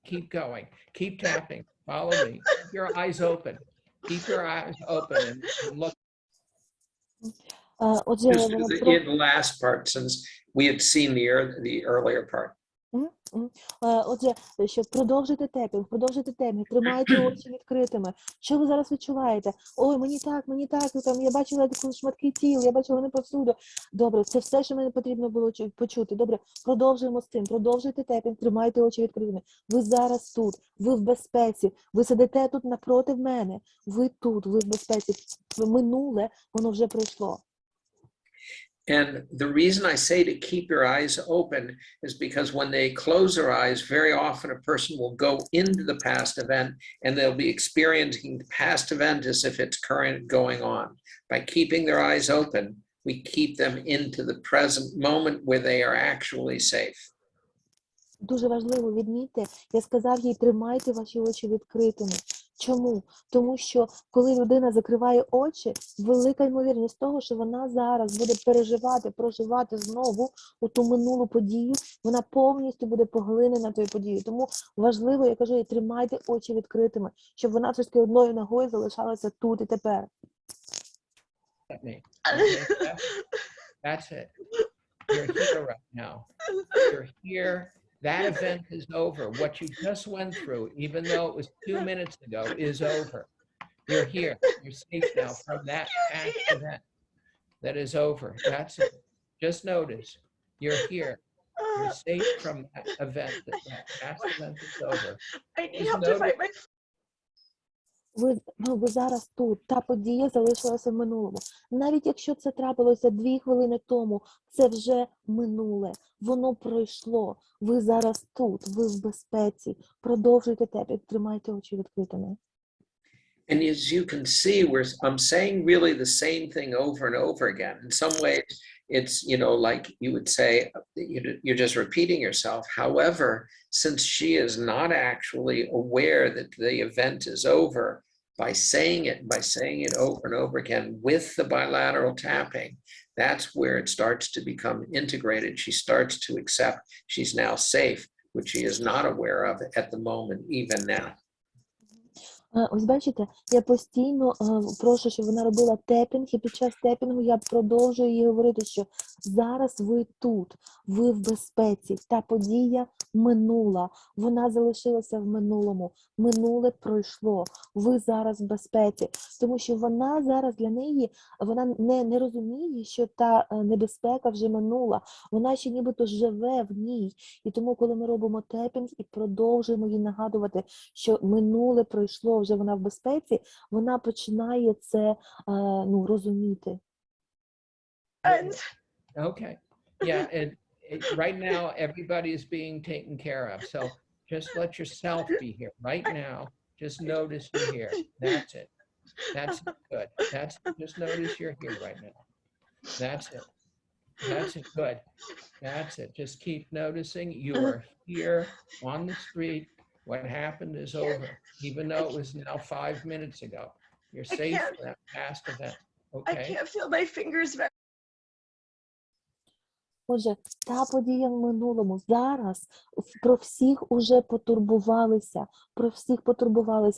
keep going, keep tapping, follow me. Keep your eyes open. Keep your eyes open and look. Отже, Just in the last part, since we had seen the earlier part. Отже, що продовжуйте тепінг, тримайте очі відкритими. Що ви зараз відчуваєте? Ой, мені так, там, я бачила такі шматки тіл, я бачила вони повсюду. Добре, це все, що мені потрібно було почути. Добре, продовжуємо з цим, продовжуйте тепінг, тримайте очі відкритими. Ви зараз тут, ви в безпеці, ви сидите тут напроти мене, ви тут, ви в безпеці. Минуле, воно вже пройшло. And the reason I say to keep your eyes open is because when they close their eyes, very often a person will go into the past event and they'll be experiencing the past event as if it's current going on. By keeping their eyes open, we keep them into the present moment where they are actually safe. Дуже важливо відмітьте, я сказав їй, тримайте ваші очі відкритими. Чому? Тому що, коли людина закриває очі, велика ймовірність того, що вона зараз буде проживати знову у ту минулу подію, вона повністю буде поглинена тою подією. Тому важливо, я кажу, тримайте очі відкритими, щоб вона все ж таки одною ногою залишалася тут і тепер. That's it. You're here right now. You're here. That event is over. What you just went through, even though it was 2 minutes ago, is over. You're here. You're safe now from that past event that is over. That's it. Just notice, you're here. You're safe from that event. That past event is over. I need help to find my. Ви зараз тут, та подія залишилася в минулому. Навіть якщо це трапилося 2 хвилини тому, це вже минуле. Воно пройшло. Ви зараз тут, ви в безпеці. Продовжуйте тепер, тримайте очі відкритими. And as you can see, I'm saying really the same thing over and over again. In some ways, it's, like you would say, you're just repeating yourself. However, since she is not actually aware that the event is over, by saying it over and over again with the bilateral tapping, that's where it starts to become integrated. She starts to accept she's now safe, which she is not aware of at the moment, even now. Ось бачите, я постійно прошу, щоб вона робила тепінг, і під час тепінгу я продовжую їй говорити, що зараз ви тут, ви в безпеці, та подія минула, вона залишилася в минулому, минуле пройшло, ви зараз в безпеці. Тому що вона зараз для неї, вона не розуміє, що та небезпека вже минула, вона ще нібито живе в ній. І тому, коли ми робимо тепінг і продовжуємо їй нагадувати, що минуле пройшло, вже вона в безпеці, вона починає це розуміти. Okay. Yeah, and right now everybody is being taken care of. So just let yourself be here right now. Just notice you're here. That's it. That's good. Just notice you're here right now. That's it. That's it. Good. That's it. Just keep noticing you are here on the street. What happened is over, even though it was now 5 minutes ago. You're safe from that past event. Okay? I can't feel my fingers very. Отже, та подія в минулому. Зараз про всіх уже потурбувалися.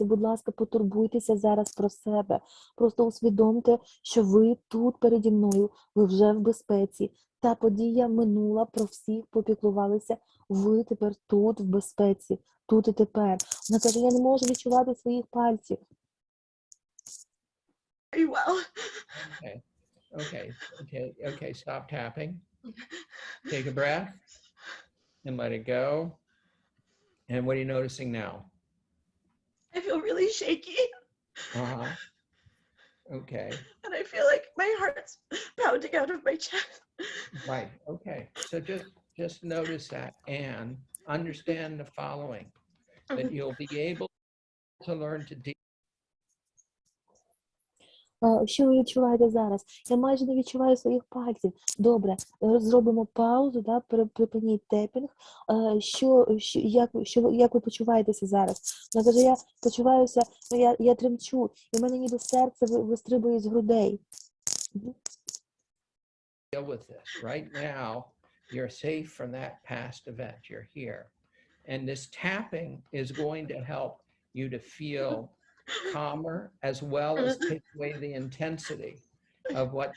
Будь ласка, потурбуйтеся зараз про себе. Просто усвідомте, що ви тут переді мною, ви вже в безпеці. Та подія минула, про всіх попіклувалися. Ви тепер тут в безпеці, тут і тепер. Вона каже, я не можу відчувати своїх пальців. Very well. Okay, stop tapping. Take a breath and let it go. And what are you noticing now? I feel really shaky. Uh-huh. Okay. And I feel like my heart's pounding out of my chest. Right. Okay. So just notice that and understand the following, that you'll be able to learn to deal. Що ви відчуваєте зараз? Я майже не відчуваю своїх пальців. Добре, зробимо паузу, да, припиніть тепінг. Як ви почуваєтеся зараз? Вона каже, я почуваюся, я тремчу, і в мене ніби серце вистрибує з грудей. Deal with this. Right now, you're safe from that past event. You're here. And this tapping is going to help you to feel calmer, as well as take away the intensity of what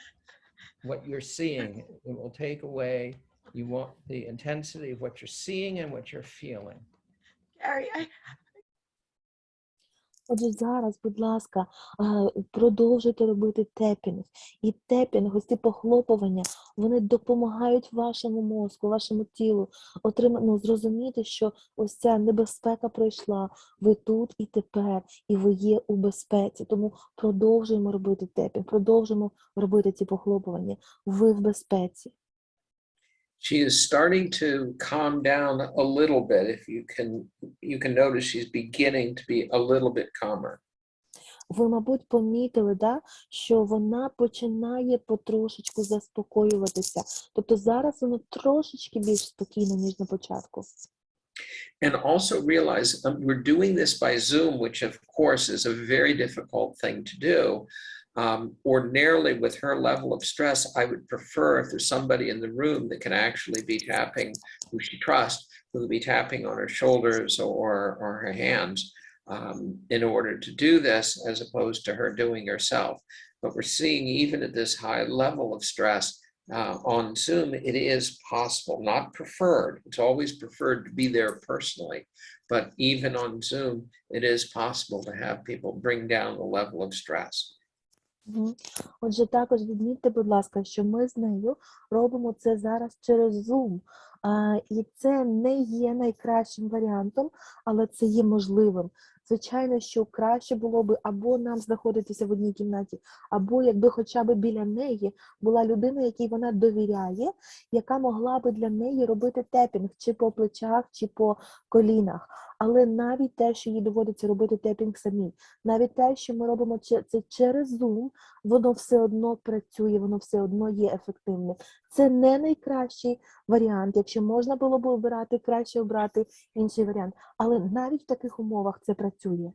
you're seeing. It will take away You want the intensity of what you're seeing and what you're feeling. Gary, Отже, зараз, будь ласка, продовжуйте робити тепінг. І тепінг, ось ці похлопування, вони допомагають вашому мозку, вашому тілу зрозуміти, що ось ця небезпека пройшла, ви тут і тепер, і ви є у безпеці. Тому продовжуємо робити тепінг, продовжуємо робити ці похлопування. Ви в безпеці. She is starting to calm down a little bit. If you can notice she's beginning to be a little bit calmer. Ви, мабуть, помітили, да, що вона починає потрошечку заспокоюватися. Тобто зараз вона трошечки більш спокійна, ніж на початку. And also realize we're doing this by Zoom, which of course is a very difficult thing to do. Ordinarily, with her level of stress, I would prefer if there's somebody in the room that can actually be tapping, who she trusts, who will be tapping on her shoulders or her hands in order to do this, as opposed to her doing herself. But we're seeing even at this high level of stress on Zoom, it is possible, not preferred. It's always preferred to be there personally, but even on Zoom, it is possible to have people bring down the level of stress. Отже, також відмітьте, будь ласка, що ми з нею робимо це зараз через Zoom. І це не є найкращим варіантом, але це є можливим. Звичайно, що краще було би або нам знаходитися в одній кімнаті, або якби хоча б біля неї була людина, якій вона довіряє, яка могла би для неї робити тепінг чи по плечах, чи по колінах. Але навіть те, що їй доводиться робити тепінг самі, навіть те, що ми робимо це через Zoom, воно все одно працює, воно все одно є ефективним. Це не найкращий варіант. Якщо можна було б обирати, краще обрати інший варіант. Але навіть в таких умовах це працює.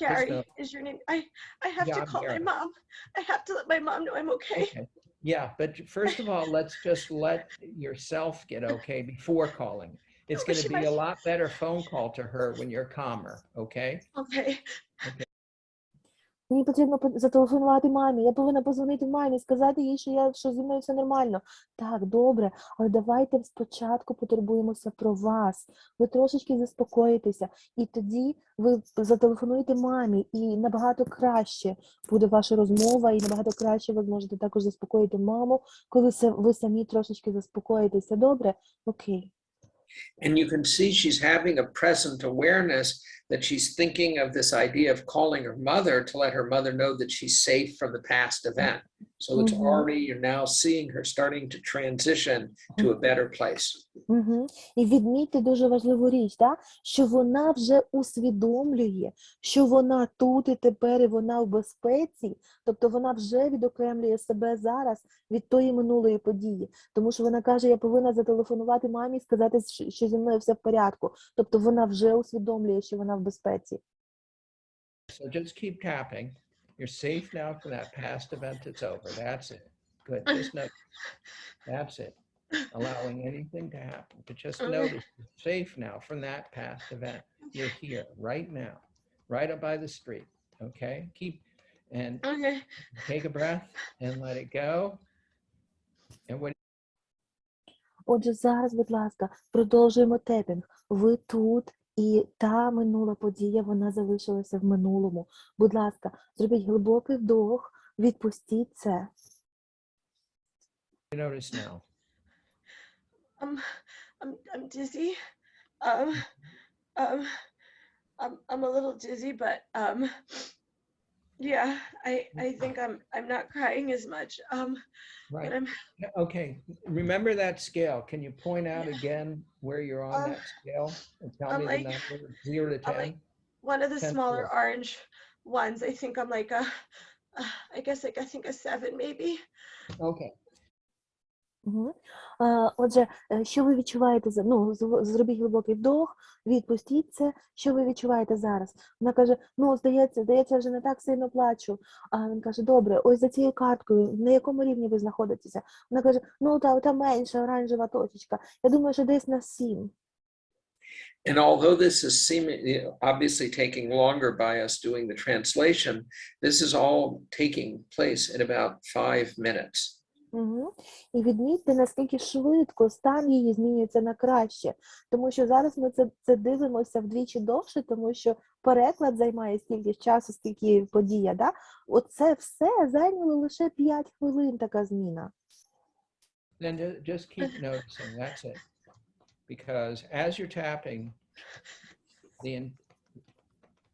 Gary is your name. I have to call my mom. I have to let my mom know I'm okay. Yeah, but first of all, let's just let yourself get okay before calling. It's going to be a lot better phone call to her when you're calmer, okay? Okay. Мені потрібно зателефонувати мамі, я повинна позвонити мамі, сказати їй, що зі мною все нормально. Так, добре, але давайте спочатку потурбуємося про вас. Ви трошечки заспокоїтеся, і тоді ви зателефонуєте мамі, і набагато краще буде ваша розмова, і набагато краще ви зможете також заспокоїти маму, коли ви самі трошечки заспокоїтеся. Добре? Окей. And you can see she's having a present awareness that she's thinking of this idea of calling her mother to let her mother know that she's safe from the past event. So it's already, you're now seeing her starting to transition to a better place. І відмітьте дуже важливу річ, да? Що вона вже усвідомлює, що вона тут і тепер, і вона в безпеці, тобто вона вже відокремлює себе зараз від тої минулої події. Тому що вона каже, я повинна зателефонувати мамі і сказати, що зі мною все в порядку. Тобто вона вже усвідомлює, що вона в безпеці. So just keep tapping. You're safe now from that past event that's over. That's it. Good. Just know that's it. Allowing anything to happen. But just notice you're safe now from that past event. You're here right now, right up by the street. Okay? Take a breath and let it go. And what Отже, зараз, будь ласка, продовжуємо тепінг. Ви тут, і та минула подія, вона залишилася в минулому. Будь ласка, зробіть глибокий вдох, відпустіть це. you notice now? I'm dizzy. I'm a little dizzy, but yeah, I think I'm not crying as much. Right. But Okay. Remember that scale. Can you point out again where you're on that scale and tell me the number 0 to 10? I'm like one of the smaller orange ones. I think I'm like I think a 7 maybe. Okay. Отже, що ви відчуваєте? Зробіть глибокий вдох, відпустіть це. Що ви відчуваєте зараз? Вона каже, здається, вже не так сильно плачу. А він каже, добре, ось за цією карткою, на якому рівні ви знаходитеся? Вона каже, та менша оранжева точечка. Я думаю, що десь на 7. And although this is obviously taking longer by us doing the translation, this is all taking place in about 5 minutes. Угу. І відмітьте, наскільки швидко стан її змінюється на краще. Тому що зараз ми це дивимося вдвічі довше, тому що переклад займає стільки ж часу, скільки подія. Да? Оце все зайняло лише 5 хвилин, така зміна. Then just keep noticing, that's it. Because as you're tapping,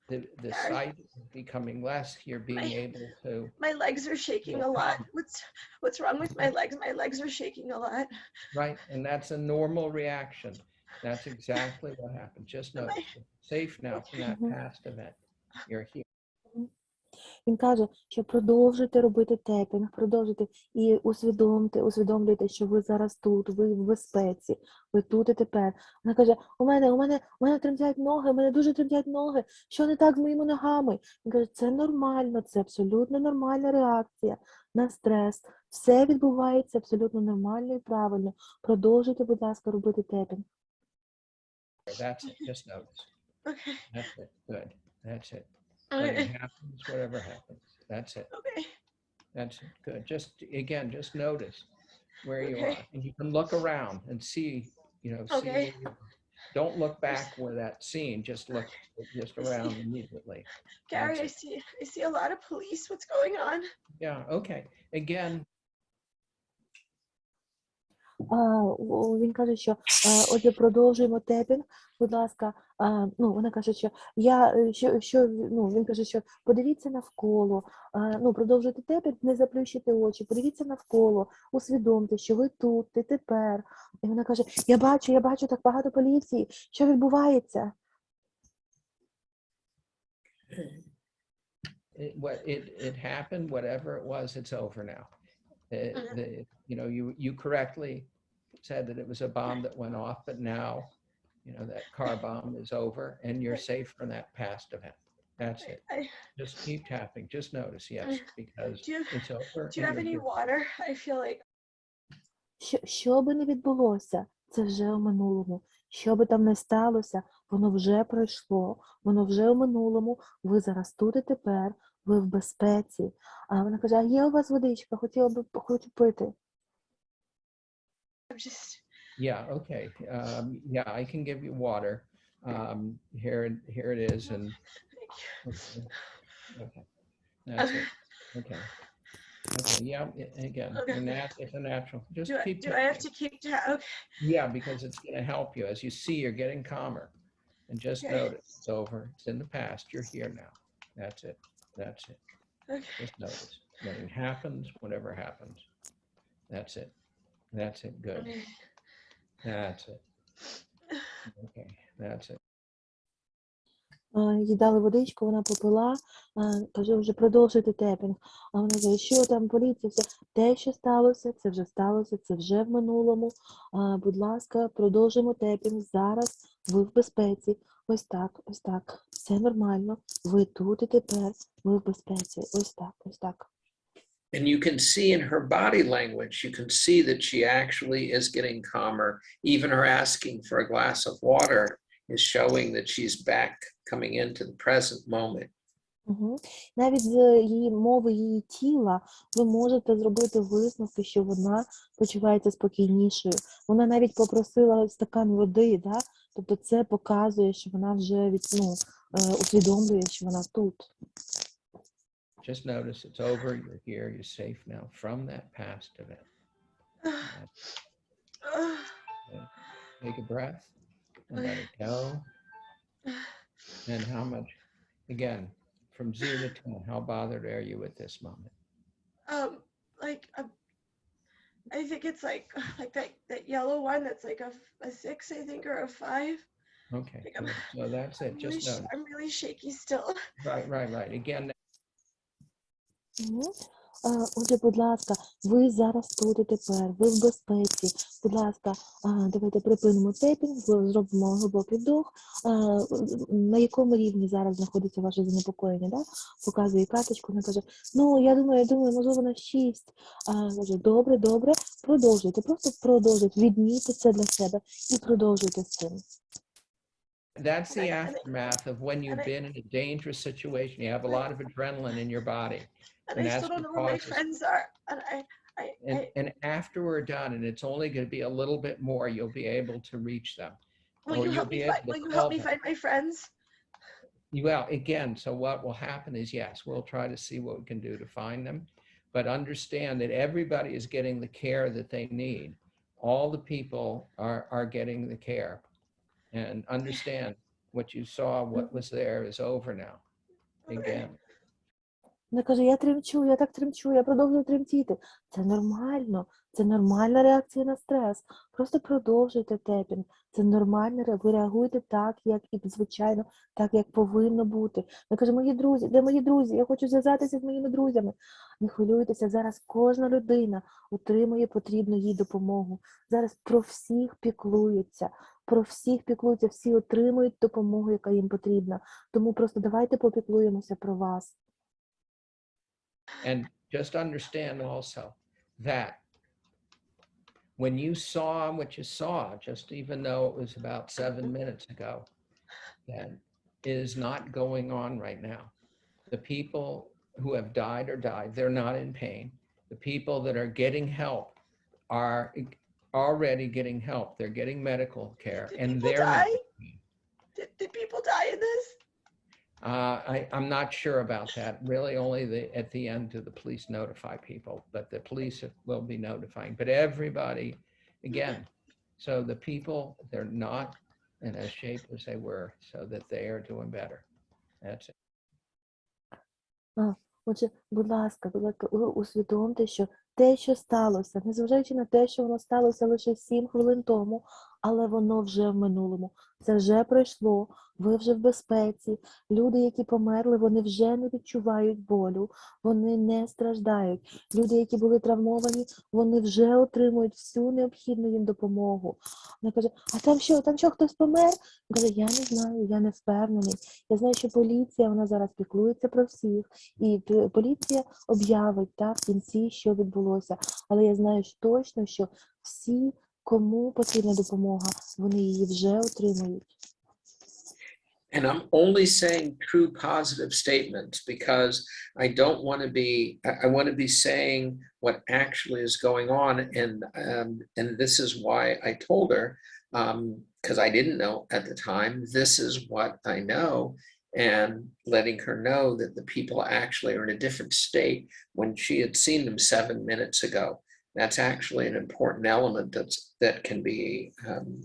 the sight is becoming less, you're being able to. My legs are shaking a lot. What's wrong with my legs? My legs are shaking a lot. Right, and that's a normal reaction. That's exactly what happened. Just notice, you're safe now from that past event. You're here. Він каже, що продовжуйте робити тепінг, продовжуйте і усвідомлюйте, що ви зараз тут, ви в безпеці, ви тут і тепер. Вона каже, у мене тремтять ноги, у мене дуже тремтять ноги, що не так з моїми ногами? Він каже, це нормально, це абсолютно нормальна реакція на стрес. Все відбувається абсолютно нормально і правильно. Продовжуйте, будь ласка, робити тепінг. That's it, just notice. Okay. That's it, good, that's it. When it Okay. happens, whatever happens, that's it. Okay. That's it. Good. Just notice where you Okay. are, and you can look around and see, see Okay. where you are. Don't look back where that scene. Just look around immediately. Gary, That's I see a lot of police. What's going on? Yeah. Okay. Again, Він каже, що отже, продовжуємо тепінг, будь ласка, вона каже, що він каже, що подивіться навколо, продовжуйте тепінг, не заплющуйте очі, подивіться навколо, усвідомте, що ви тут, ти тепер. І вона каже, я бачу так багато поліції, що відбувається? it happened. Whatever it was, it's over now. You correctly said that it was a bomb that went off, but now, that car bomb is over and you're safe from that past event. That's it. Just keep tapping. Just notice, yes, because it's over. Do you have any water? I feel like. Що би не відбулося, це вже у минулому. Що би там не сталося, воно вже пройшло, воно вже у минулому, ви зараз тут і тепер, ви в безпеці. А вона каже, а є у вас водичка, хочу пити. Yeah, okay. Yeah, I can give you water. Here it is, and okay. That's it. Okay. Okay, yeah, again, it's a natural. Just keep. Do I have to keep okay. Yeah, because it's going to help you. As you see, you're getting calmer. And just notice, it's over. It's in the past. You're here now. That's it. That's it. Okay. Just notice. When it happens, whatever happens. That's it. That's it. Good. Okay. That's it. Okay, that's it. Їй дали водичку, вона попила, каже, вже продовжуйте тепінг. А вона каже, що там, поліція, все. Те, що сталося, це вже в минулому. Будь ласка, продовжуємо тепінг. Зараз ви в безпеці. Ось так. Все нормально. Ви тут і тепер. Ви в безпеці. Ось так. And you can see in her body language, you can see that she actually is getting calmer. Even her asking for a glass of water is showing that she's back, coming into the present moment. Угу. Навіть з її мови, її тіла ви можете зробити висновки, що вона почувається спокійнішою. Вона навіть попросила стакан води, да? Тобто це показує, що вона вже усвідомлює, що вона тут. Just notice it's over, you're here, you're safe now from that past event. Take a breath and let it go. And how much, again, from 0 to 10, how bothered are you at this moment? I think it's like that yellow one that's like a 6, I think, or a 5. Okay, so that's it. Just notice. I'm really shaky still. Right. Again. Отже, будь ласка, ви зараз тут і тепер, ви в безпеці. Будь ласка, давайте припинимо тепінг, зробимо глибокий вдох. На якому рівні зараз знаходиться ваше занепокоєння? Да? Показує карточку, вона каже, я думаю, можливо, на 6. Каже, добре, продовжуйте, просто продовжуйте, відмійте це для себе і продовжуйте з цим. That's the aftermath of when you've been in a dangerous situation. You have a lot of adrenaline in your body. And I still don't know where my friends are. And And after we're done, and it's only going to be a little bit more, you'll be able to reach them. Will Or you you'll help me be find, able to will you call help me them. find my friends? Well, again, so what will happen is, yes, we'll try to see what we can do to find them, but understand that everybody is getting the care that they need. All the people are getting the care, and understand what you saw, what was there is over now. Again. Вона каже, я тремчу, я так тремчу, я продовжую тремтіти. Це нормальна реакція на стрес. Просто продовжуйте тепінг. Це нормально, ви реагуєте так, як і звичайно, так, як повинно бути. Вона каже, мої друзі, де мої друзі? Я хочу зв'язатися з моїми друзями. Не хвилюйтеся, зараз кожна людина отримує потрібну їй допомогу. Зараз про всіх піклуються, всі отримують допомогу, яка їм потрібна. Тому просто давайте попіклуємося про вас. And just understand also that when you saw what you saw, just even though it was about 7 minutes ago, that is not going on right now. The people who have died or died, they're not in pain. The people that are getting help are already getting help. They're getting medical care. Did And people they're die? not in pain. Did people die in this? I'm not sure about that. Really, only at the end do the police notify people, but the police will be notifying. But everybody, again, so the people, they're not in as shape as they were, so that they are doing better. That's it. Отже, будь ласка, ви усвідомте, що те, що сталося, незважаючи на те, що воно сталося лише 7 хвилин тому, але воно вже в минулому. Це вже пройшло, ви вже в безпеці. Люди, які померли, вони вже не відчувають болю, вони не страждають. Люди, які були травмовані, вони вже отримують всю необхідну їм допомогу. Вона каже, а там що, хтось помер? Він каже, я не знаю, я не впевнений. Я знаю, що поліція, вона зараз піклується про всіх, і поліція об'явить в кінці, що відбулося. Але я знаю точно, що всі, кому потрібна допомога, вони її вже отримують. And I'm only saying true positive statements because I don't want to be, I want to be saying what actually is going on. And this is why I told her, because I didn't know at the time, this is what I know, and letting her know that the people actually are in a different state when she had seen them 7 minutes ago. That's actually an important element that can be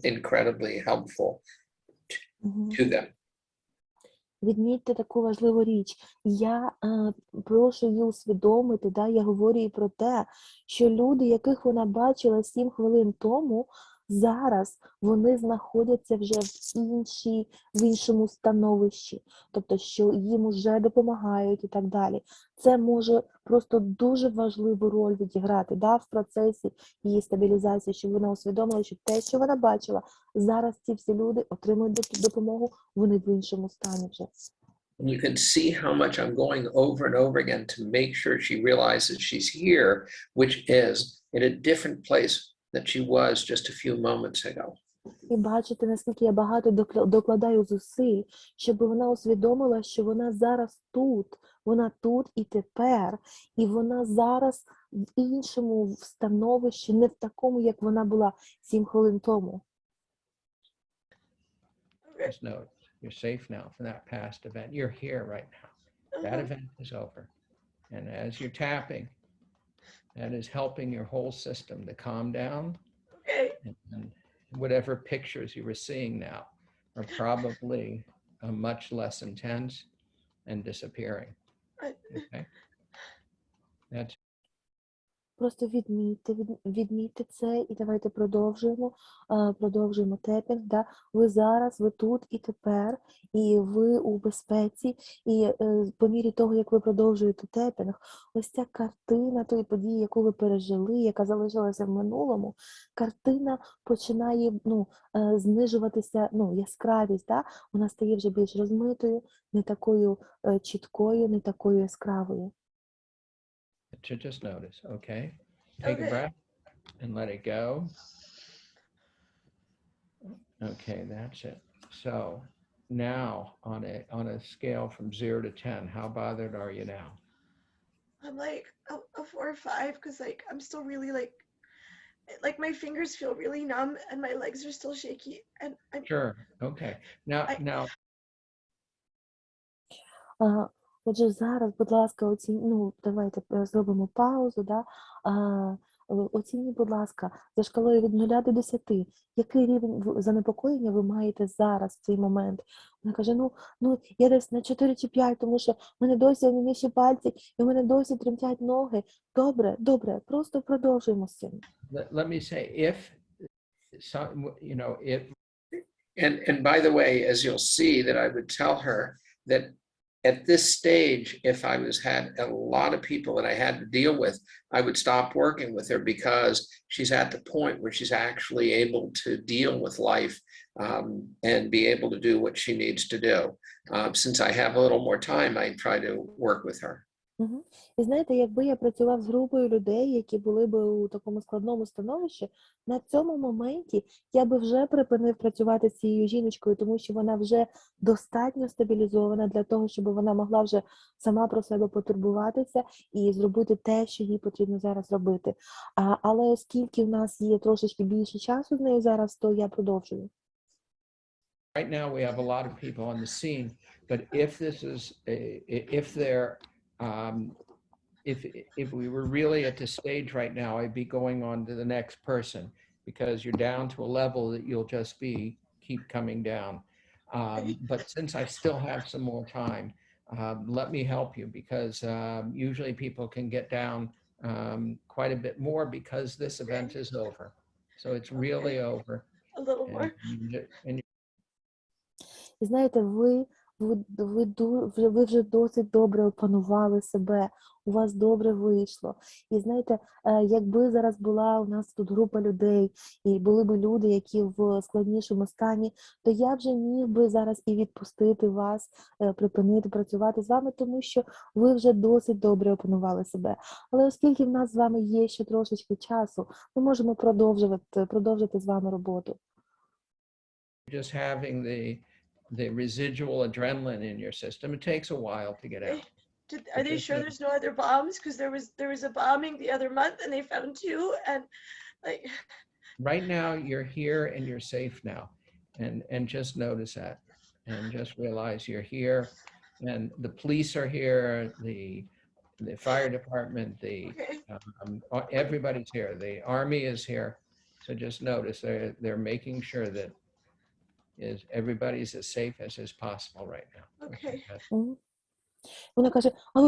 incredibly helpful to them. Відмітьте таку важливу річ. Я прошу її усвідомити, я говорю їй про те, що люди, яких вона бачила 7 хвилин тому, зараз вони знаходяться вже в іншому становищі. Тобто, що їм вже допомагають і так далі. Це може просто дуже важливу роль відіграти в процесі її стабілізації, щоб вона усвідомила, що те, що вона бачила, зараз ці всі люди отримують допомогу, вони в іншому стані вже. And you can see how much I'm going over and over again to make sure she realizes she's here, which is in a different place that she was just a few moments ago. І бачите, наскільки я багато докладаю зусиль, щоб вона усвідомила, що вона зараз вона тут і тепер, і вона зараз в іншому становищі, не в такому, як вона була 7 хвилин тому. Just know you're safe now from that past event. You're here right now. That event is over. And as you're tapping, that is helping your whole system to calm down. Okay. And whatever pictures you were seeing now are probably much less intense and disappearing. Okay? That's Просто відмітьте це і давайте продовжуємо тепінг. Ви тут і тепер, і ви у безпеці, і по мірі того, як ви продовжуєте тепінг, ось ця картина тої події, яку ви пережили, яка залишилася в минулому, картина починає знижуватися, яскравість, вона стає вже більш розмитою, не такою чіткою, не такою яскравою. to just notice, okay? Take a breath and let it go. Okay, that's it. So now on a scale from 0 to 10, how bothered are you now? I'm like a 4 or 5 because like I'm still really like my fingers feel really numb and my legs are still shaky and I'm Sure. Okay. Now, I- now, Отже, зараз, будь ласка, давайте зробимо паузу. Да? Оцініть, будь ласка, за шкалою від 0 до 10, який рівень занепокоєння ви маєте зараз в цей момент? Вона каже, я десь на 4 чи 5, тому що в мене досі оніміші пальці, і в мене досі тремтять ноги. Добре, просто продовжуємо з цим. let me say, if some, if And by the way, as you'll see, that I would tell her that at this stage, if I had a lot of people that I had to deal with, I would stop working with her because she's at the point where she's actually able to deal with life and be able to do what she needs to do. Since I have a little more time, I try to work with her. Угу. І знаєте, якби я працював з групою людей, які були б у такому складному становищі, на цьому моменті я би вже припинив працювати з цією жіночкою, тому що вона вже достатньо стабілізована для того, щоб вона могла вже сама про себе потурбуватися і зробити те, що їй потрібно зараз робити. Але оскільки в нас є трошечки більше часу з нею зараз, то я продовжую. right now we have a lot of people on the scene, but if this is if they're if we were really at the stage right now, I'd be going on to the next person because you're down to a level that you'll just keep coming down. But since I still have some more time, let me help you because usually people can get down quite a bit more because this event is over. So it's really over. a little more. And І знаєте, ви вже досить добре опанували себе, у вас добре вийшло. І знаєте, якби зараз була у нас тут група людей, і були б люди, які в складнішому стані, то я вже міг би зараз і відпустити вас, припинити працювати з вами, тому що ви вже досить добре опанували себе. Але оскільки в нас з вами є ще трошечки часу, ми можемо продовжити з вами роботу. just having the residual adrenaline in your system, it takes a while to get out. Are they sure there's no other bombs? Because there was a bombing the other month and they found 2 and like. Right now you're here and you're safe now, and just notice that, and just realize you're here, and the police are here, the fire department, everybody's here, the army is here. So just notice they're making sure that everybody's as safe as is possible right now. Okay. Вона каже, а ви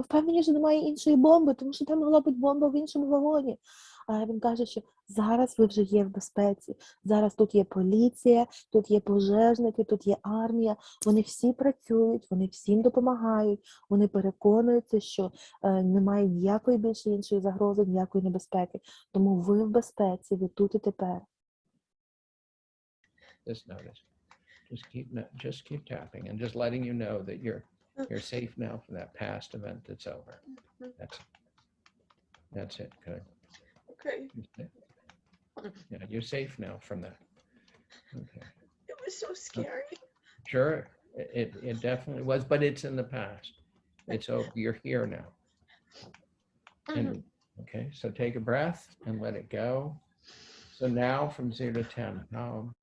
впевнені, що немає іншої бомби, тому що там могла бути бомба в іншому вагоні. А він каже, що зараз ви вже є в безпеці, зараз тут є поліція, тут є пожежники, тут є армія, вони всі працюють, вони всім допомагають, вони переконуються, що немає ніякої більше іншої загрози, ніякої небезпеки. Тому ви в безпеці, ви тут і тепер. Just notice, just keep tapping and just letting you know that you're safe now from that past event that's over. That's it. Good. Okay. Yeah, you're safe now from that. Okay. It was so scary. Sure, it definitely was, but it's in the past. It's over. You're here now. And okay, so take a breath and let it go. So now from 0 to 10,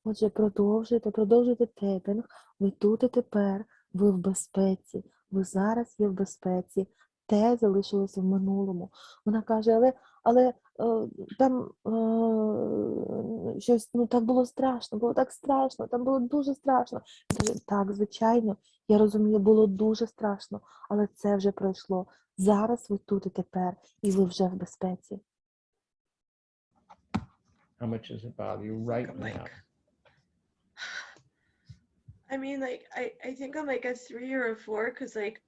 Отже, продовжуйте тейпінг, ви тут і тепер, ви в безпеці, ви зараз є в безпеці, те залишилося в минулому. Вона каже, але там щось, так було страшно, було так страшно, там було дуже страшно. Так, звичайно, я розумію, було дуже страшно, але це вже пройшло. Зараз ви тут і тепер, і ви вже в безпеці. how much does it bother you right now? I mean, like, I think I'm like a 3 or a 4 because like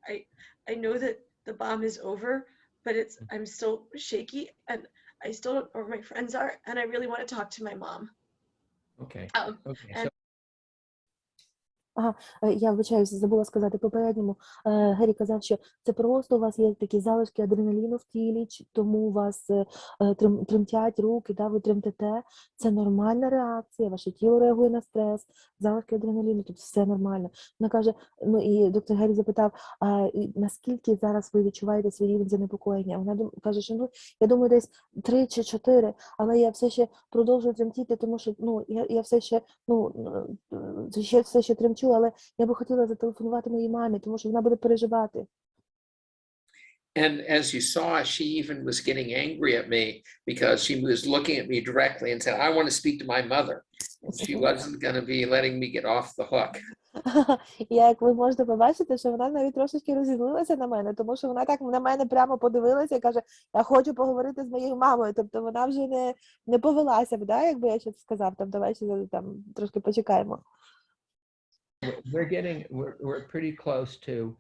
I know that the bomb is over, but I'm still shaky and I still don't know where my friends are and I really want to talk to my mom. Okay. Okay. So Я вибачаюся, забула сказати попередньому. Гері казав, що це просто у вас є такі залишки адреналіну в тілі, тому у вас тремтять руки, да, ви тремтите. Це нормальна реакція, ваше тіло реагує на стрес, залишки адреналіну, тобто все нормально. Вона каже, ну і доктор Гері запитав, наскільки зараз ви відчуваєте свій рівень занепокоєння? Вона каже, що ну, я думаю, десь 3 чи 4, але я все ще продовжую тремтіти, тому що ну, я все ще, все ще тремчу, але я би хотіла зателефонувати моїй мамі, тому що вона буде переживати. And as you saw, she even was getting angry at me because she was looking at me directly and said, I want to speak to my mother. She wasn't going to be letting me get off the hook. Як ви можете побачити, що вона навіть трошечки розізлилася на мене, тому що вона так на мене прямо подивилася і каже, я хочу поговорити з моєю мамою. Тобто вона вже не повелася б, да, якби я щось сказав, там, давай ще там трошки почекаємо. We're pretty close to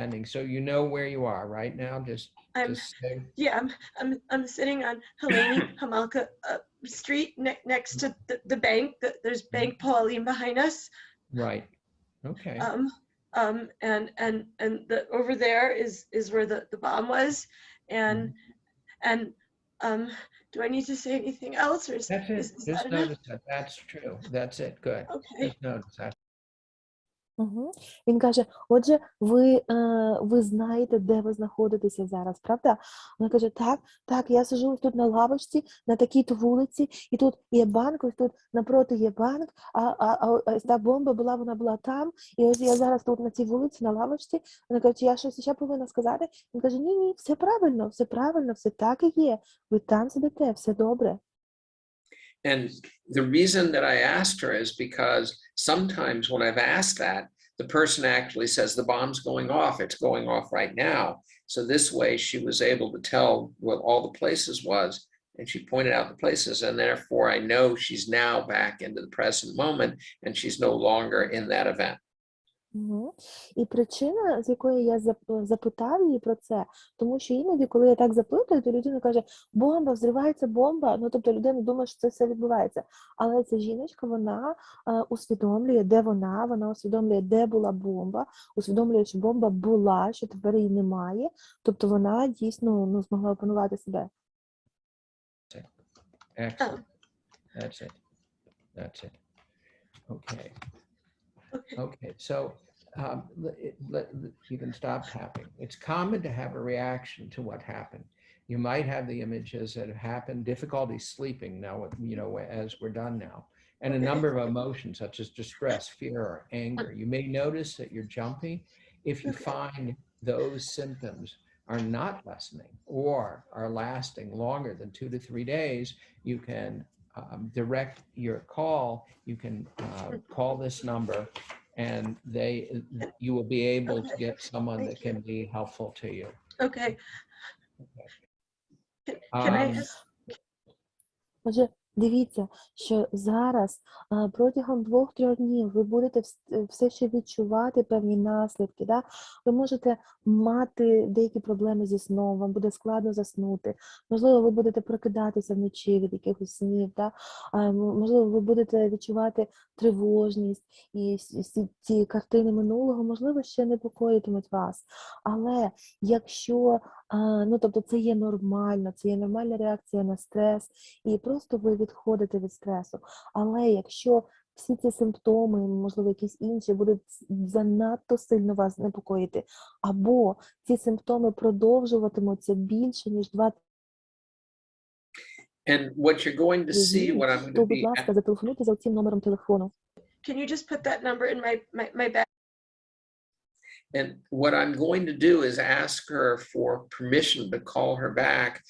ending. So you know where you are right now. I'm sitting on Helene Hamalka Street next to the bank. There's Bank Pauline behind us. Right. Okay. And over there is where the bomb was. And do I need to say anything else, or is That's it. is Just that enough? notice that. That's true. That's it. Good. Okay. Just notice that. Він каже, отже, ви знаєте, де ви знаходитеся зараз, правда? Вона каже, так, я сиджу тут на лавочці, на такій-то вулиці, і тут є банк, ось тут напроти є банк, а та бомба вона була там, і ось я зараз тут на цій вулиці, на лавочці. Вона каже, я щось ще повинна сказати? Він каже, ні, все правильно, все так і є, ви там сидите, все добре. And the reason that I asked her is because sometimes when I've asked that, the person actually says the bomb's going off. It's going off right now. So this way she was able to tell what all the places was, and she pointed out the places, and therefore I know she's now back into the present moment and she's no longer in that event. І причина, з якої я запитав її про це, тому що іноді, коли я так запитую, то людина каже, бомба, взривається бомба, ну тобто людина думає, що це все відбувається. Але ця жіночка, вона усвідомлює, де вона усвідомлює, де була бомба, усвідомлює, що бомба була, що тепер її немає, тобто вона дійсно змогла опанувати себе. Excellent. That's it. Okay. Okay, so you can stop tapping. It's common to have a reaction to what happened. You might have the images that have happened, difficulty sleeping now, as we're done now, and a number of emotions such as distress, fear, or anger. You may notice that you're jumpy. If you find those symptoms are not lessening or are lasting longer than 2 to 3 days, you can direct your call. You can call this number, and you will be able to get someone that can be helpful to you. Okay. Can I ask? Отже, дивіться, що зараз протягом 2-3 днів ви будете все ще відчувати певні наслідки. Да? Ви можете мати деякі проблеми зі сном, вам буде складно заснути. Можливо, ви будете прокидатися вночі від якихось снів. Да? Можливо, ви будете відчувати тривожність і ці картини минулого, можливо, ще непокоїтимуть вас. Але якщо тобто це є нормально, це є нормальна реакція на стрес, і просто ви відходите від стресу. Але якщо всі ці симптоми, можливо, якісь інші, будуть занадто сильно вас непокоїти, або ці симптоми продовжуватимуться більше, ніж 2 And what you're going to see, what I'm going то, to будь be, ласка, зателефонуйте за цим номером телефону. Can you just put that number in my bag? and what I'm going to do is ask her for permission to call her back,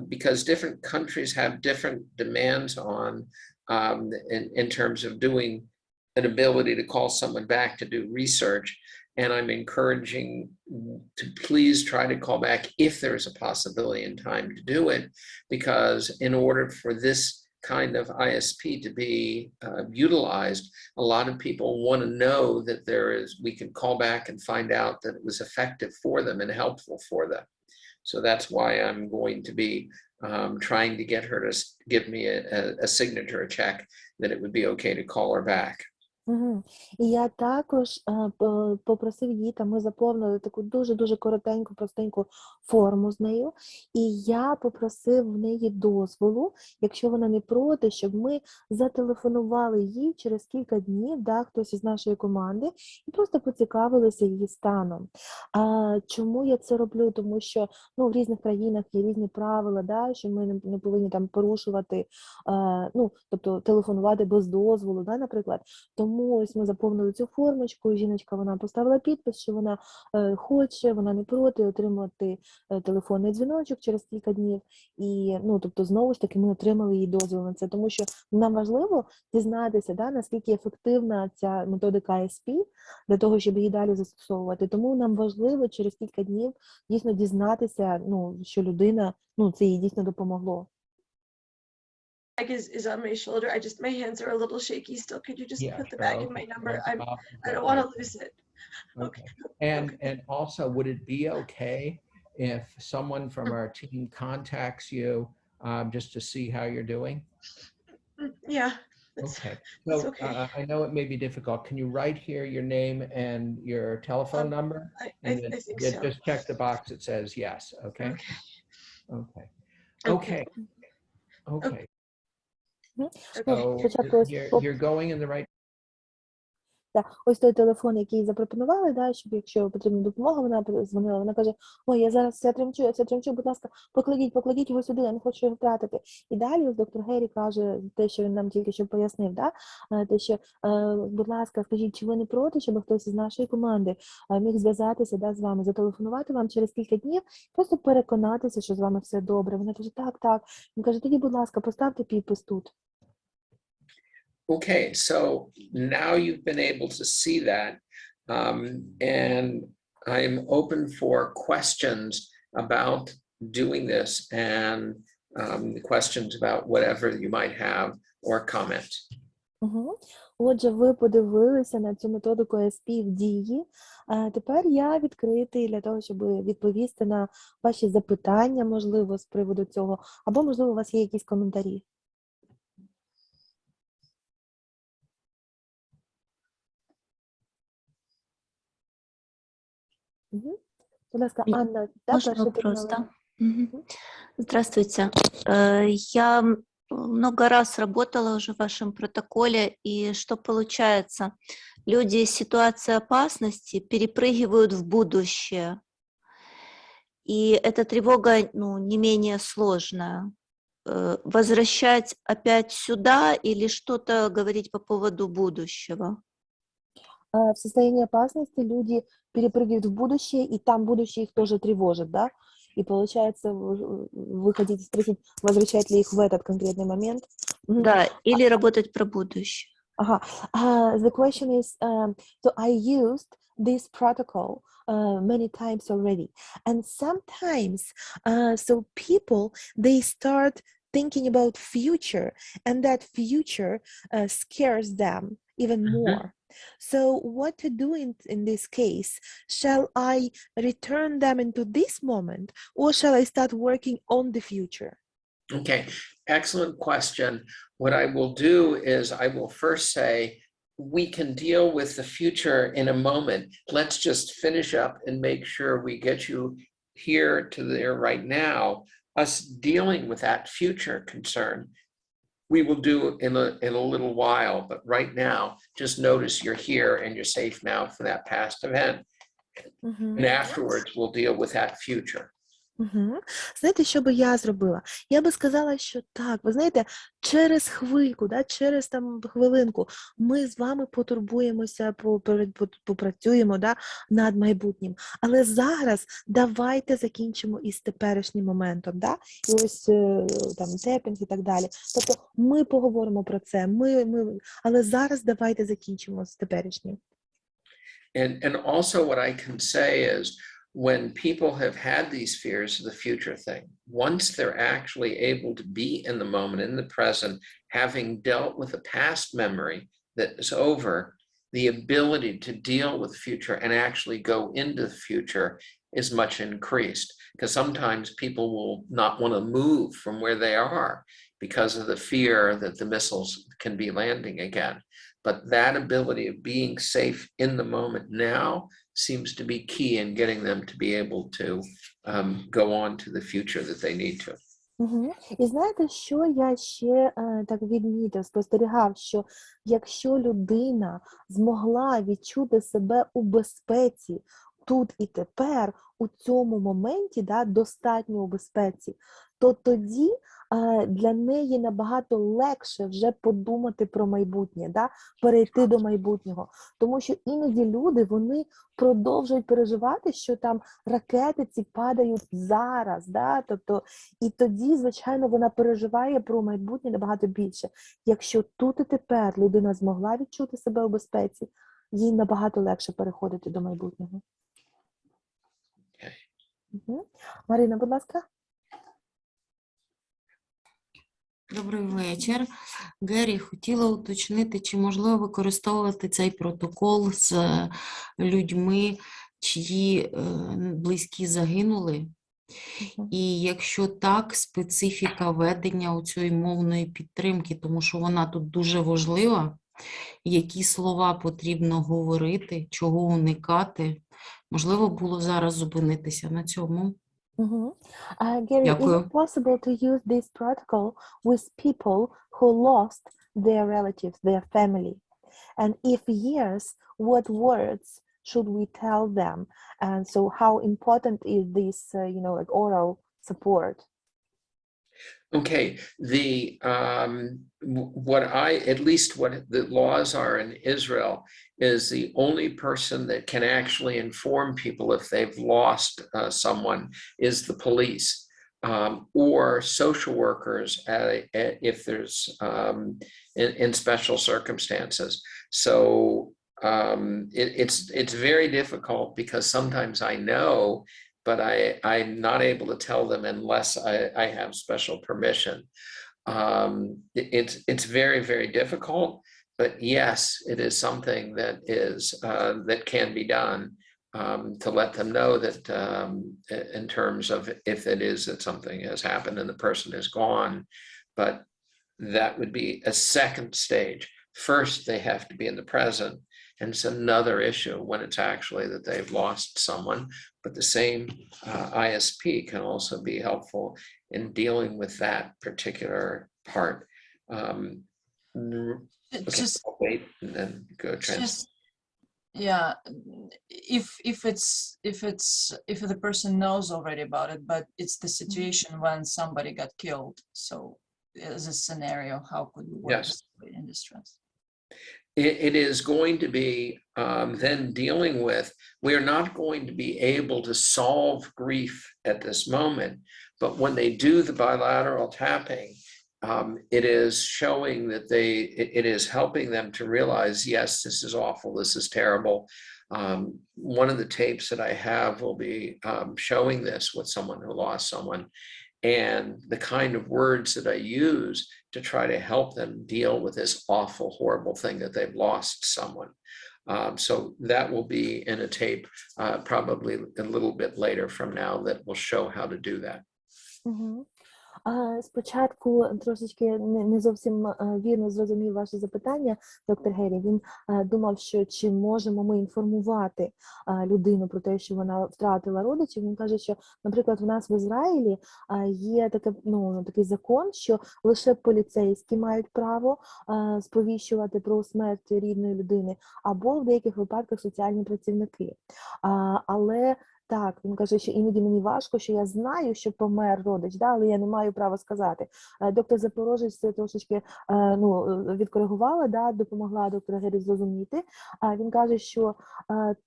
because different countries have different demands on, in terms of doing an ability to call someone back to do research. And I'm encouraging to please try to call back if there's a possibility and time to do it, because in order for this kind of ISP to be utilized, a lot of people want to know that we can call back and find out that it was effective for them and helpful for them. So that's why I'm going to be trying to get her to give me a signature, a check that it would be okay to call her back. Мгм. І я також попросив її, там ми заповнили таку дуже-дуже коротеньку, простеньку форму з нею, і я попросив в неї дозволу, якщо вона не проти, щоб ми зателефонували їй через кілька днів, да, хтось із нашої команди, і просто поцікавилися її станом. Чому я це роблю? Тому що в різних країнах є різні правила, да, що ми не повинні там порушувати, тобто телефонувати без дозволу, да, наприклад. Тому ось ми заповнили цю формочку, і жіночка вона поставила підпис, що вона хоче, вона не проти отримати телефонний дзвіночок через кілька днів. І тобто знову ж таки ми отримали її дозвіл на це, тому що нам важливо дізнатися, да, наскільки ефективна ця методика ISP для того, щоб її далі застосовувати. Тому нам важливо через кілька днів дійсно дізнатися, що людина, це їй дійсно допомогло. Is on my shoulder. My hands are a little shaky still. Could you just Yeah, put the sure, bag in okay. my number? I'll I don't put want that. to lose it. Okay. And also, would it be okay if someone from our team contacts you just to see how you're doing? Yeah. Okay. that's So okay. I know it may be difficult. Can you write here your name and your telephone number? I And then think so. just check the box that says yes. Okay. Okay. Okay. Okay. Мгм. So Спочатку ось you're going in the right. ось той телефон, який запропонували, да, щоб якщо потрібна допомога, вона дзвонила, вона каже: ой, я тремчу, будь ласка, покладіть його сюди, я не хочу його втратити. І далі ось доктор Гері каже те, що він нам тільки що пояснив, да, те, що, будь ласка, скажіть, чи ви не проти, щоб хтось із нашої команди міг зв'язатися, да, з вами, зателефонувати вам через кілька днів, просто переконатися, що з вами все добре. Вона каже: так. Він каже: тоді, будь ласка, поставте підпис тут. Okay, so now you've been able to see that, and I'm open for questions about doing this and questions about whatever you might have or comment. Угу. Отже, ви подивилися на цю методику ISP в дії. Тепер я відкритий для того, щоб відповісти на ваші запитання, можливо, з приводу цього, або, можливо, у вас є якісь коментарі. Угу. Будь ласка, Анна, да, Можно перша вопрос, підняла? да? Мгм. Здравствуйте. Я много раз работала уже в вашем протоколе, и что получается? Люди из ситуации опасности перепрыгивают в будущее, и эта тревога, не менее сложная. Возвращать опять сюда или что-то говорить по поводу будущего? В состоянии опасности люди перепрыгивают в будущее, и там будущее их тоже тревожит, да? И получается, вы хотите спросить, возвращать ли их в этот конкретный момент? Да, или работать про будущее. Ага. The question is, so I used this protocol many times already, and sometimes, so people, they start thinking about future, and that future scares them even more. So what to do in this case? Shall I return them into this moment, or shall I start working on the future? Okay, excellent question. What I will do is I will first say, we can deal with the future in a moment. Let's just finish up and make sure we get you here to there right now. Us dealing with that future concern, we will do in a little while, but right now, just notice you're here and you're safe now for that past event. And afterwards, we'll deal with that future. Угу. Знаєте, що би я зробила? Я би сказала, що так, ви знаєте, через хвильку, да, через там хвилинку ми з вами потурбуємося, попрацюємо, да, над майбутнім. Але зараз давайте закінчимо із теперішнім моментом, да? І ось там тепінг і так далі. Тобто ми поговоримо про це, але зараз давайте закінчимо з теперішнім. And also what I can say is, when people have had these fears of the future thing, once they're actually able to be in the moment, in the present, having dealt with a past memory that is over, the ability to deal with the future and actually go into the future is much increased. Because sometimes people will not want to move from where they are because of the fear that the missiles can be landing again. but that ability of being safe in the moment now seems to be key in getting them to be able to go on to the future that they need to. Угу. І знаєте, що я ще так відмітив, спостерігав, що якщо людина змогла відчути себе у безпеці тут і тепер, у цьому моменті, да, достатньо у безпеці, то тоді для неї набагато легше вже подумати про майбутнє, да, перейти до майбутнього. Тому що іноді люди, вони продовжують переживати, що там ракети ці падають зараз, да, тобто, і тоді, звичайно, вона переживає про майбутнє набагато більше. Якщо тут і тепер людина змогла відчути себе у безпеці, їй набагато легше переходити до майбутнього. Угу. Марина, будь ласка. Добрий вечір. Гері, хотіла уточнити, чи можливо використовувати цей протокол з людьми, чиї близькі загинули? І якщо так, специфіка ведення у цієї мовної підтримки, тому що вона тут дуже важлива, які слова потрібно говорити, чого уникати. Можливо, було зараз зупинитися на цьому. Gary, is it possible to use this protocol with people who lost their relatives, their family? And if yes, what words should we tell them? And so how important is this, like oral support? Okay, what the laws are in Israel is the only person that can actually inform people if they've lost someone is the police or social workers if there's in special circumstances. So it's very difficult because sometimes I know, but I'm not able to tell them unless I have special permission. It's very, very difficult, but yes, it is something that is that can be done to let them know that in terms of if it is that something has happened and the person is gone, but that would be a second stage. First, they have to be in the present. And it's another issue when it's actually that they've lost someone, but the same ISP can also be helpful in dealing with that particular part. Just I'll wait and then go translate. Yeah, if the person knows already about it, but it's the situation when somebody got killed. So as a scenario, how could we work in distress? It is going to be then dealing with, we are not going to be able to solve grief at this moment, but when they do the bilateral tapping, it is showing that it is helping them to realize, yes, this is awful, this is terrible. One of the tapes that I have will be showing this with someone who lost someone, and the kind of words that I use to try to help them deal with this awful, horrible thing that they've lost someone. So that will be in a tape probably a little bit later from now that will show how to do that. Спочатку трошечки не зовсім вірно зрозумів ваше запитання, доктор Гері. Він думав, що чи можемо ми інформувати людину про те, що вона втратила родичів. Він каже, що, наприклад, у нас в Ізраїлі є такий закон, що лише поліцейські мають право сповіщувати про смерть рідної людини, або в деяких випадках соціальні працівники. Але так, він каже, що іноді мені важко, що я знаю, що помер родич, да, але я не маю права сказати. Доктор Запорожець це трошечки відкоригувала, да, допомогла доктору Гері зрозуміти. Він каже, що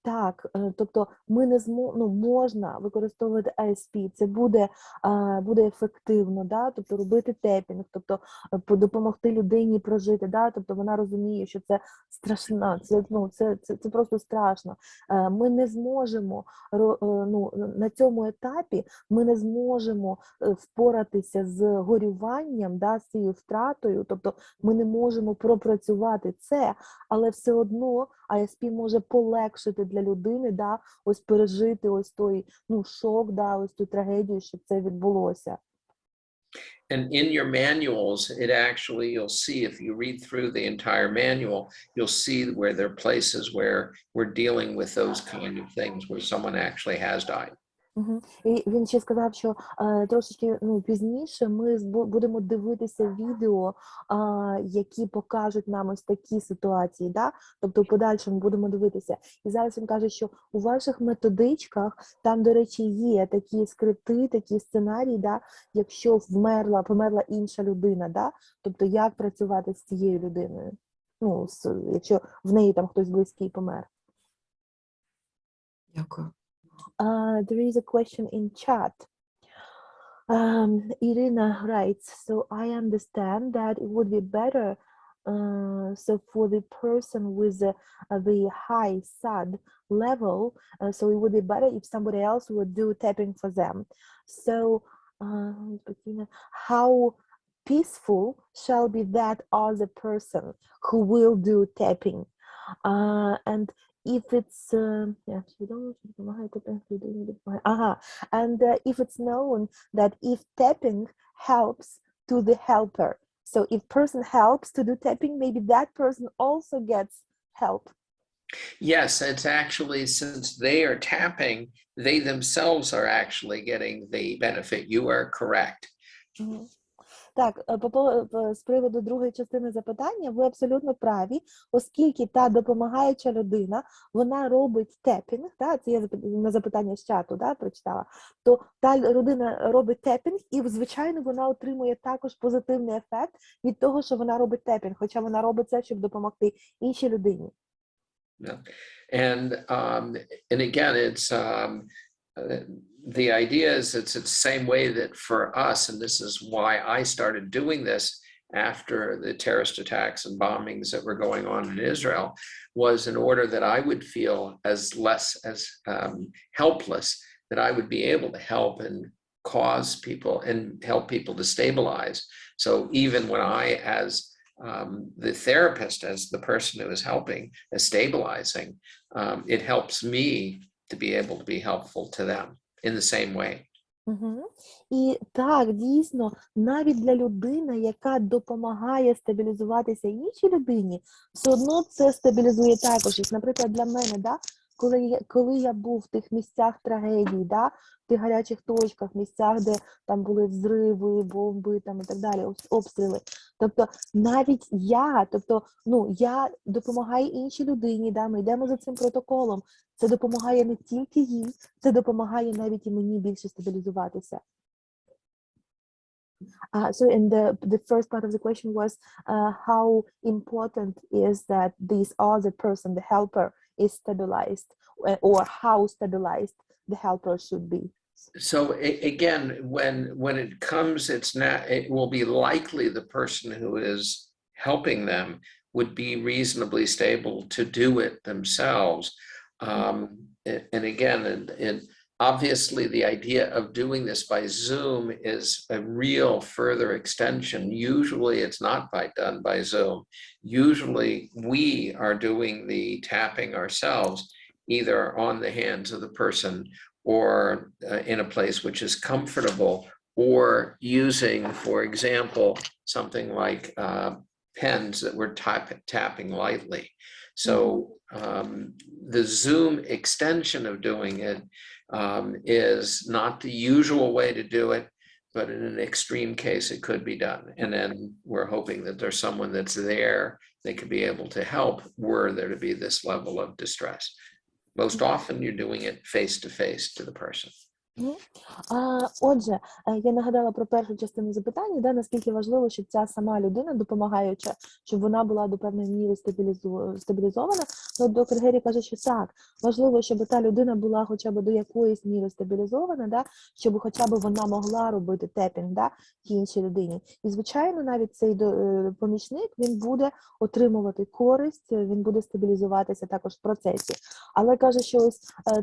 так, тобто ми не можна використовувати ISP, це буде ефективно, да, тобто робити тепінг, тобто допомогти людині прожити, да, тобто вона розуміє, що це страшно, це просто страшно. Ми не зможемо на цьому етапі ми не зможемо впоратися з горюванням, да, з цією втратою, тобто ми не можемо пропрацювати це, але все одно ISP може полегшити для людини, да, ось пережити ось той шок, да, ось ту трагедію, щоб це відбулося. And in your manuals, it actually, you'll see, if you read through the entire manual, you'll see where there are places where we're dealing with those kind of things, where someone actually has died. І він ще сказав, що трошечки пізніше ми будемо дивитися відео, які покажуть нам ось такі ситуації, да? Тобто в подальшому будемо дивитися. І зараз він каже, що у ваших методичках, там, до речі, є такі скрипти, такі сценарії, да? Якщо померла інша людина, да? Тобто як працювати з цією людиною, якщо в неї там хтось близький помер. Дякую. There is a question in chat. Irina writes, so I understand that it would be better so for the person with the high SAD level, so it would be better if somebody else would do tapping for them. So how peaceful shall be that other person who will do tapping? And if it's if it's known that if tapping helps to the helper, so if person helps to do tapping, maybe that person also gets help. Yes, it's actually, since they are tapping, they themselves are actually getting the benefit. You are correct. Так, з приводу другої частини запитання, ви абсолютно праві, оскільки та допомагаюча людина, вона робить тепінг, це я на запитання з чату прочитала, то та людина робить тепінг і, звичайно, вона отримує також позитивний ефект від того, що вона робить тепінг, хоча вона робить це, щоб допомогти іншій людині. And again, it's the idea is it's the same way that for us, and this is why I started doing this after the terrorist attacks and bombings that were going on in Israel, was in order that I would feel as less as helpless, that I would be able to help and cause people and help people to stabilize. So even when I, as the therapist, as the person who is helping, is stabilizing, it helps me to be able to be helpful to them in the same way. І так, дійсно, навіть для людини, яка допомагає стабілізуватися іншій людині, все одно це стабілізує також. Наприклад, для мене, коли я був в тих місцях трагедії, в тих гарячих точках, місцях, де там були взриви, бомби і так далі, обстріли. Тобто навіть я допомагаю іншій людині, ми йдемо за цим протоколом. Це допомагає не тільки їй, це допомагає навіть і мені більше стабілізуватися. So in the first part of the question was how important is that this other person, the helper, is stabilized, or how stabilized the helper should be. So again, when it comes, it will be likely the person who is helping them would be reasonably stable to do it themselves. And again, obviously the idea of doing this by Zoom is a real further extension. Usually it's not done by Zoom. Usually we are doing the tapping ourselves, either on the hands of the person or in a place which is comfortable, or using, for example, something like pens that we're tapping lightly. So the Zoom extension of doing it is not the usual way to do it, but in an extreme case, it could be done. And then we're hoping that there's someone that's there that could be able to help were there to be this level of distress. Most often you're doing it face to the person. Отже, я нагадала про першу частину запитання, наскільки важливо, щоб ця сама людина, допомагаюча, щоб вона була до певної міри стабілізована. Доктор Гері каже, що так, важливо, щоб та людина була хоча б до якоїсь міри стабілізована, щоб хоча б вона могла робити тепінг тій іншій людині. І, звичайно, навіть цей помічник, він буде отримувати користь, він буде стабілізуватися також в процесі. Але каже, що ось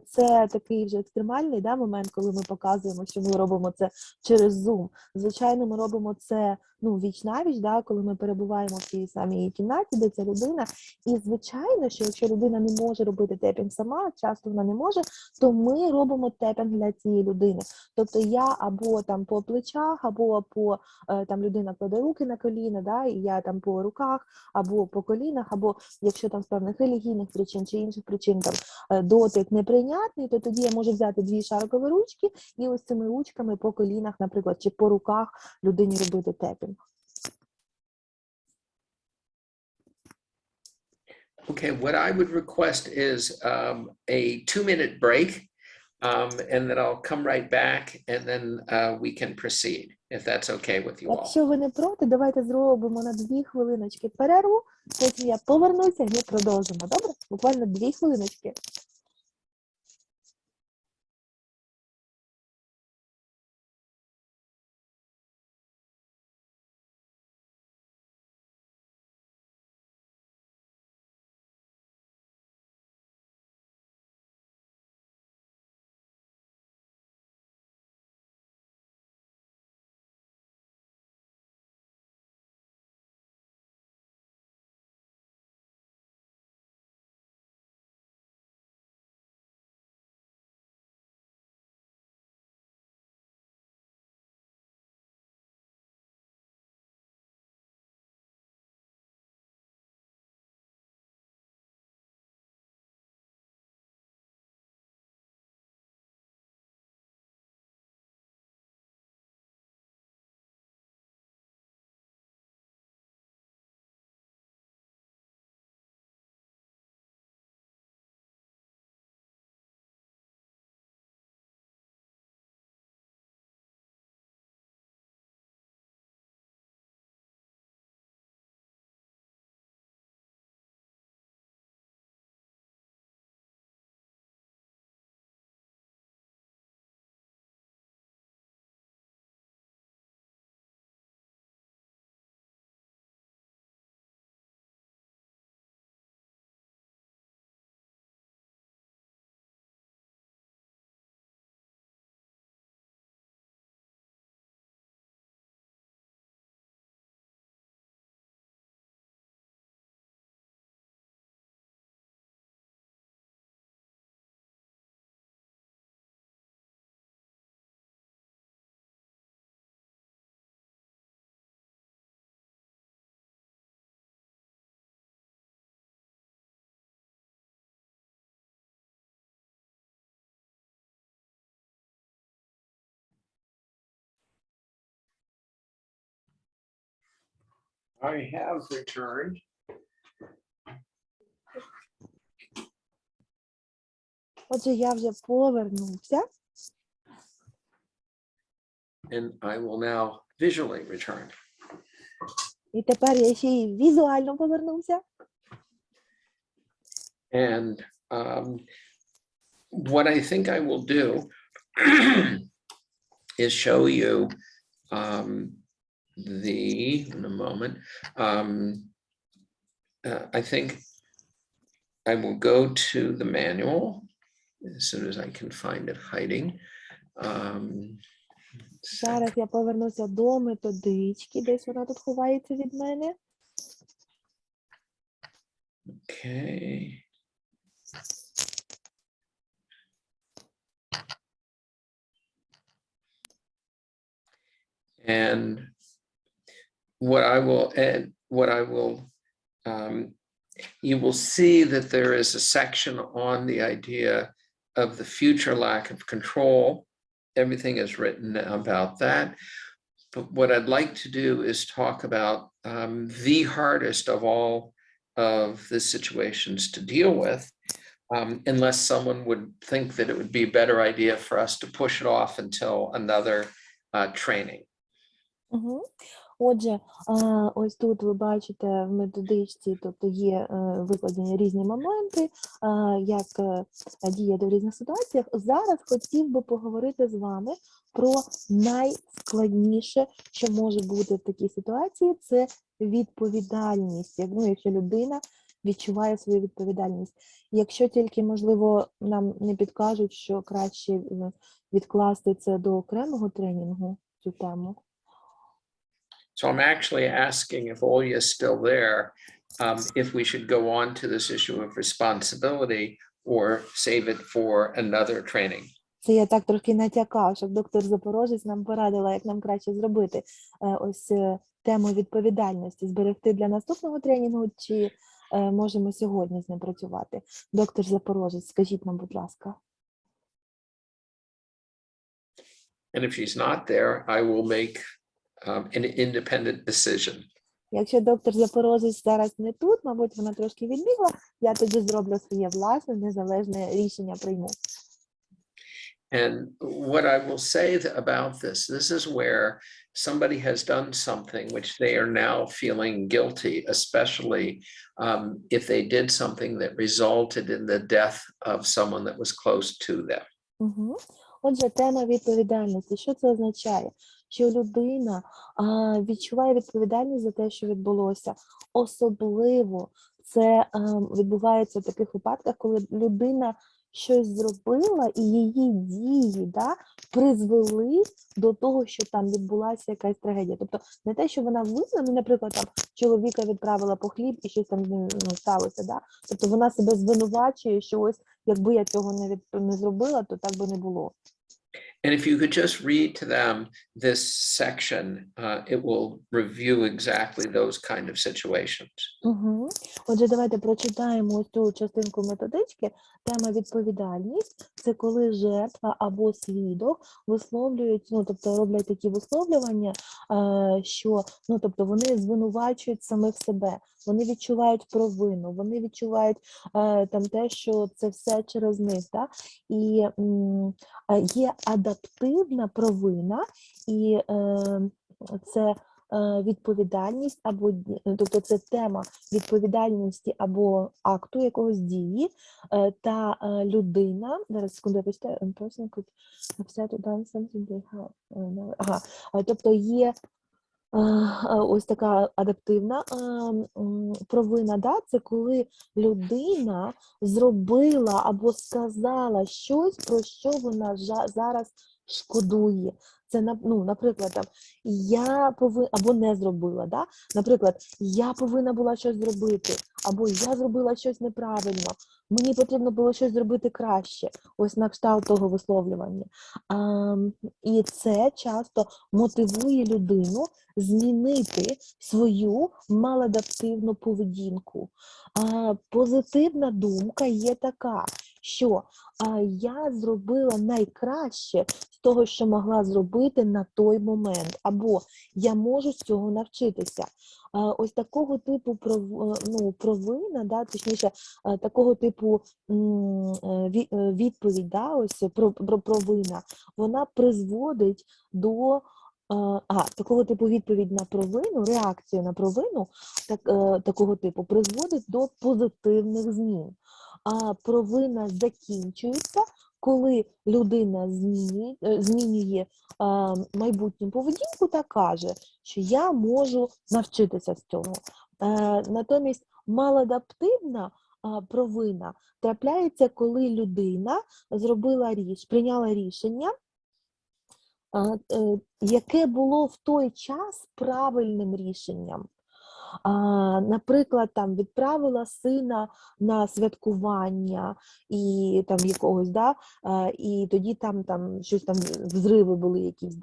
це такий вже екстремальний момент, коли ми показуємо, що ми робимо це через Zoom. Звичайно, ми робимо це ну, віч-навіч, да, коли ми перебуваємо в тій самій кімнаті, де ця людина. І, звичайно, що якщо людина не може робити тепінг сама, часто вона не може, то ми робимо тепінг для цієї людини. Тобто я або там по плечах, або по, там людина кладе руки на коліна, да, і я там по руках, або по колінах, або якщо там з певних релігійних причин чи інших причин там дотик неприйнятний, то тоді я можу взяти 2 шарикові ручки і ось цими ручками по колінах, наприклад, чи по руках людині робити тепінг. Okay, what I would request is a 2-minute break, and then I'll come right back, and then we can proceed, if that's okay with you all. Якщо ви не проти, давайте зробимо на 2 хвилиночки перерву, потім я повернуся і ми продовжимо. Добре? Буквально 2 хвилиночки. I have returned. Отже, я вже повернувся. And I will now visually return. І тепер я ще й візуально повернувся. And what I think I will do is show you in a moment. I think I will go to the manual as soon as I can find it hiding. Зараз я повернуся до методички, десь вона тут ховається від мене. Okay. And what I will, you will see that there is a section on the idea of the future lack of control. Everything is written about that. But what I'd like to do is talk about the hardest of all of the situations to deal with, unless someone would think that it would be a better idea for us to push it off until another training. Угу. Отже, ось тут ви бачите в методичці, тобто є викладені різні моменти, як діяти в різних ситуаціях. Зараз хотів би поговорити з вами про найскладніше, що може бути в такій ситуації, це відповідальність. Якщо людина відчуває свою відповідальність. Якщо тільки, можливо, нам не підкажуть, що краще відкласти це до окремого тренінгу, цю тему. So I'm actually asking if Olya is still there, if we should go on to this issue of responsibility or save it for another training. Це я так трохи натякав, щоб доктор Запорожець нам порадила, як нам краще зробити ось тему відповідальності, зберегти для наступного тренінгу, чи можемо сьогодні з ним працювати. Доктор Запорожець, скажіть нам, будь ласка. And if she's not there, I will make an independent decision. Якщо доктор Запорожець зараз не тут, мабуть, вона трошки відбігла, я тоді зроблю своє власне незалежне рішення прийму. And what I will say about this is where somebody has done something which they are now feeling guilty, especially if they did something that resulted in the death of someone that was close to them. Угу. Отже, тема відповідальності. Що це означає? Що людина відчуває відповідальність за те, що відбулося. Особливо це відбувається в таких випадках, коли людина щось зробила, і її дії призвели до того, що там відбулася якась трагедія. Тобто не те, що вона винна, наприклад, там чоловіка відправила по хліб і щось там сталося. Тобто вона себе звинувачує, що ось якби я цього не зробила, то так би не було. And if you could just read to them this section, it will review exactly those kind of situations. Угу. Отже, давайте прочитаємо ось цю частинку методички. Тема відповідальність – це коли жертва або свідок висловлюють, тобто роблять такі висловлювання, що, тобто вони звинувачують самих себе, вони відчувають провину, вони відчувають там те, що це все через них, і є адаптивна провина, і це відповідальність, або, тобто це тема відповідальності або акту якогось дії, та людина, зараз секунду, я почитаю, тобто є ось така адаптивна провина, це коли людина зробила або сказала щось, про що вона зараз шкодує. Це, наприклад, там, я повинна, або не зробила, наприклад, я повинна була щось зробити, або я зробила щось неправильно, мені потрібно було щось зробити краще, ось на кшталт того висловлювання. І це часто мотивує людину змінити свою маладаптивну поведінку. Позитивна думка є така, що я зробила найкраще з того, що могла зробити на той момент, або я можу з цього навчитися. Ось такого типу провина, точніше, такого типу відповідь, ось про провина, вона призводить до такого типу відповідь на провину, реакцію на провину такого типу призводить до позитивних змін. А провина закінчується, коли людина змінює майбутню поведінку та каже, що я можу навчитися з цього. Натомість маладаптивна провина трапляється, коли людина прийняла рішення, яке було в той час правильним рішенням. Наприклад, там відправила сина на святкування і там якогось, і тоді там щось там взриви були якісь,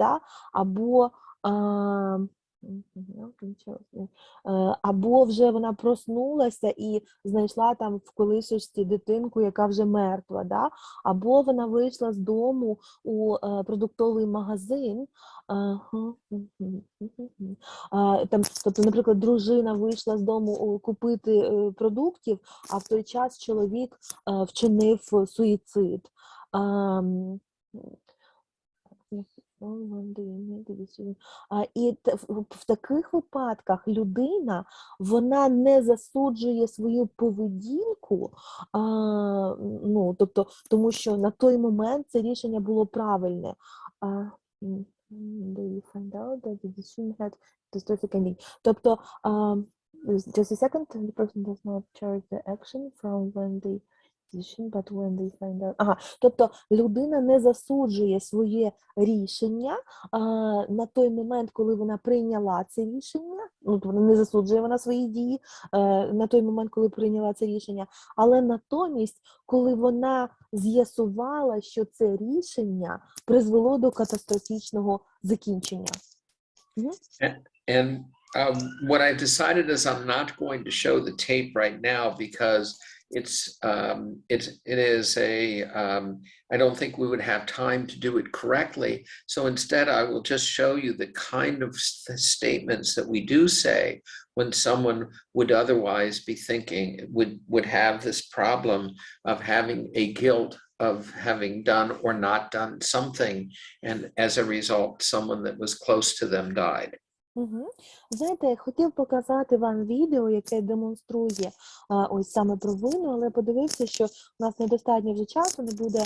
або вже вона проснулася і знайшла там в колисочці дитинку, яка вже мертва, або вона вийшла з дому у продуктовий магазин, тобто, наприклад, дружина вийшла з дому купити продуктів, а в той час чоловік вчинив суїцид. І в таких випадках людина, вона не засуджує свою поведінку, тобто, тому що на той момент це рішення було правильне. Тобто, just a second, the person does not charge the action from when they decision, but when they find out... Ага, тобто людина не засуджує своє рішення на той момент, коли вона прийняла це рішення, ну, вона не засуджує вона свої дії на той момент, коли прийняла це рішення, але натомість, коли вона з'ясувала, що це рішення призвело до катастрофічного закінчення. And what I've decided is I'm not going to show the tape right now because it is a I don't think we would have time to do it correctly. So instead, I will just show you the kind of statements that we do say when someone would otherwise be thinking would have this problem of having a guilt of having done or not done something, and as a result, someone that was close to them died. Знаєте, я хотів показати вам відео, яке демонструє ось саме провину, але подивився, що у нас недостатньо вже часу, не буде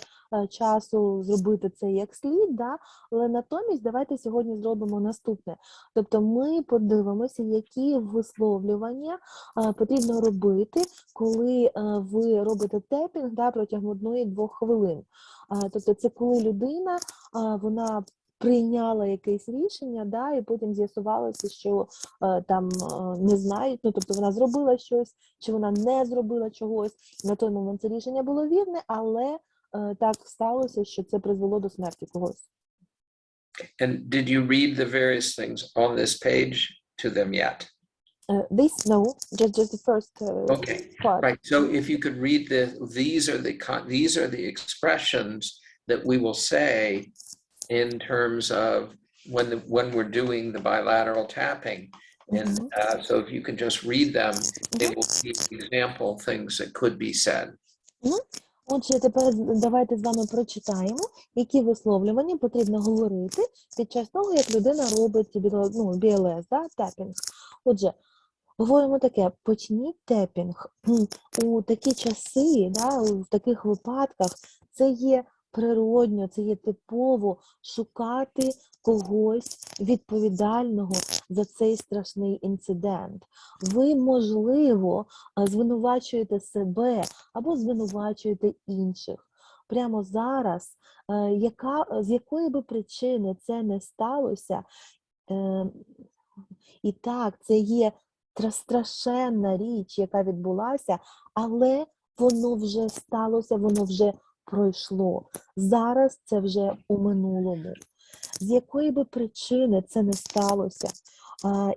часу зробити це як слід, да? Але натомість давайте сьогодні зробимо наступне. Тобто ми подивимося, які висловлювання потрібно робити, коли ви робите тепінг, да, протягом 1-2 хвилин. Тобто це коли людина, вона прийняла якесь рішення, да, і потім з'ясувалося, що там не знають, ну, тобто вона зробила щось, чи вона не зробила чогось. На той момент це рішення було вірне, але так сталося, що це призвело до смерті когось. And did you read the various things on this page to them yet? No, just the first Okay, part. right. So if you could read these are the expressions that we will say in terms of when we're doing the bilateral tapping. And so if you can just read them, they will be example things that could be said. Отже, тепер давайте з вами прочитаємо, які висловлювання потрібно говорити під час того, як людина робить BLS, да, тепінг. Отже, говоримо таке: почніть тепінг. У такі часи, да, в таких випадках, це є природньо, це є типово шукати когось відповідального за цей страшний інцидент. Ви, можливо, звинувачуєте себе або звинувачуєте інших. Прямо зараз, з якої би причини це не сталося, і так, це є страшенна річ, яка відбулася, але воно вже сталося, воно вже пройшло. Зараз це вже у минулому. З якої би причини це не сталося,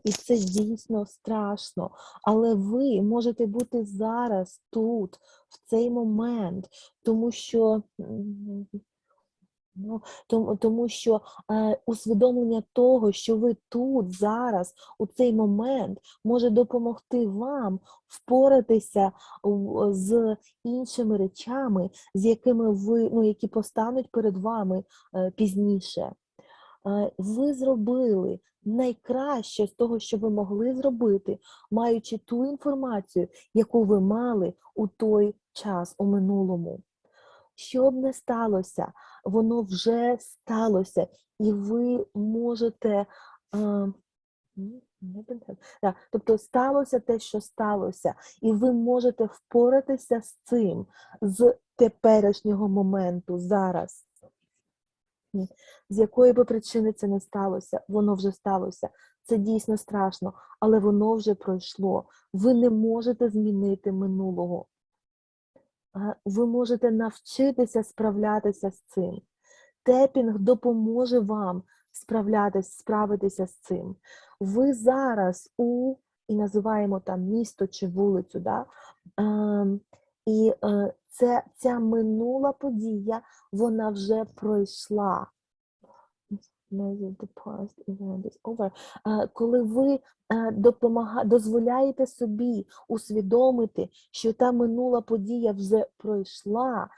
і це дійсно страшно, але ви можете бути зараз, тут, в цей момент, тому що усвідомлення того, що ви тут, зараз, у цей момент, може допомогти вам впоратися з іншими речами, з якими які постануть перед вами пізніше. Ви зробили найкраще з того, що ви могли зробити, маючи ту інформацію, яку ви мали у той час, у минулому. Що б не сталося, воно вже сталося, і ви можете... Тобто сталося те, що сталося, і ви можете впоратися з цим, з теперішнього моменту, зараз. З якої би причини це не сталося, воно вже сталося. Це дійсно страшно, але воно вже пройшло. Ви не можете змінити минулого. Ви можете навчитися справлятися з цим. Тепінг допоможе вам справитися з цим. Ви зараз і називаємо там місто чи вулицю, да? І ця минула подія, вона вже пройшла. Коли ви дозволяєте собі усвідомити, що та минула подія вже пройшла,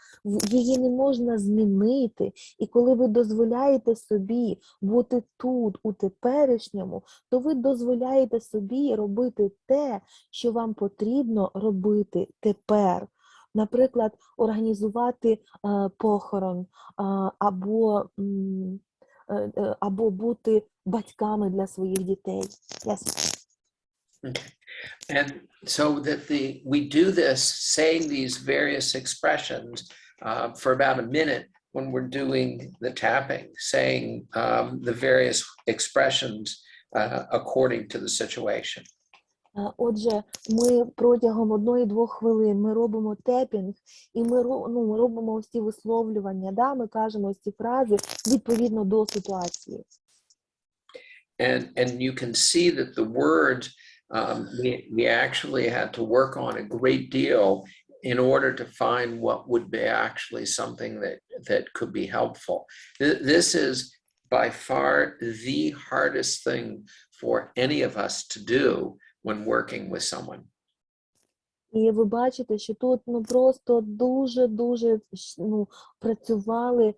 її не можна змінити, і коли ви дозволяєте собі бути тут, у теперішньому, то ви дозволяєте собі робити те, що вам потрібно робити тепер. Наприклад, організувати похорон, або бути батьками для своїх дітей. Yes. Okay. And so that we do this, saying these various expressions for about a minute when we're doing the tapping, saying the various expressions according to the situation. Отже, ми протягом 1-2 хвилин ми робимо тепінг, і ми робимо ось ці висловлювання, да? Ми кажемо ось ці фрази відповідно до ситуації. And you can see that the words, we actually had to work on a great deal in order to find what would be actually something that could be helpful. This is by far the hardest thing for any of us to do when working with someone. І ви бачите, що тут просто дуже працювали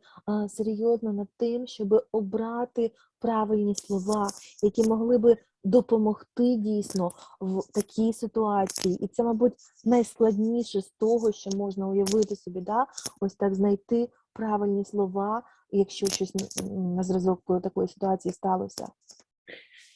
серйозно над тим, щоб обрати правильні слова, які могли би допомогти дійсно в такій ситуації. І це, мабуть, найскладніше з того, що можна уявити собі, да? Ось так знайти правильні слова, якщо щось на зразок такої ситуації сталося.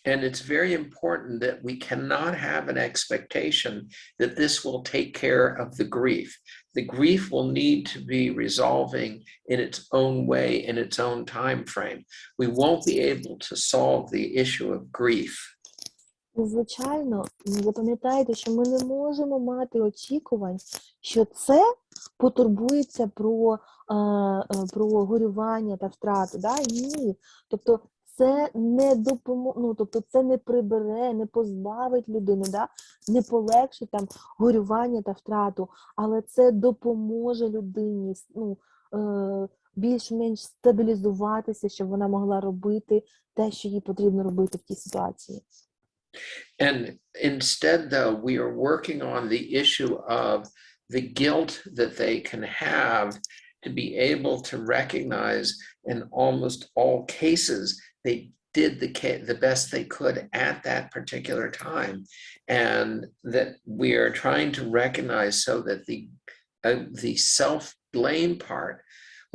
And it's very important that we cannot have an expectation that this will take care of the grief. The grief will need to be resolving in its own way, in its own time frame. We won't be able to solve the issue of grief. Звичайно, запам'ятайте, що ми не можемо мати очікувань, що це потурбується про горювання та втрату. Да? Ні. Тобто це не тобто це не прибере, не позбавить людину, да? Не полегшить там горювання та втрату, але це допоможе людині більш-менш стабілізуватися, щоб вона могла робити те, що їй потрібно робити в тій ситуації. And instead, though, we are working on the issue of the guilt that they can have to be able to recognize in almost all cases they did the best they could at that particular time, and that we are trying to recognize so that the self-blame part,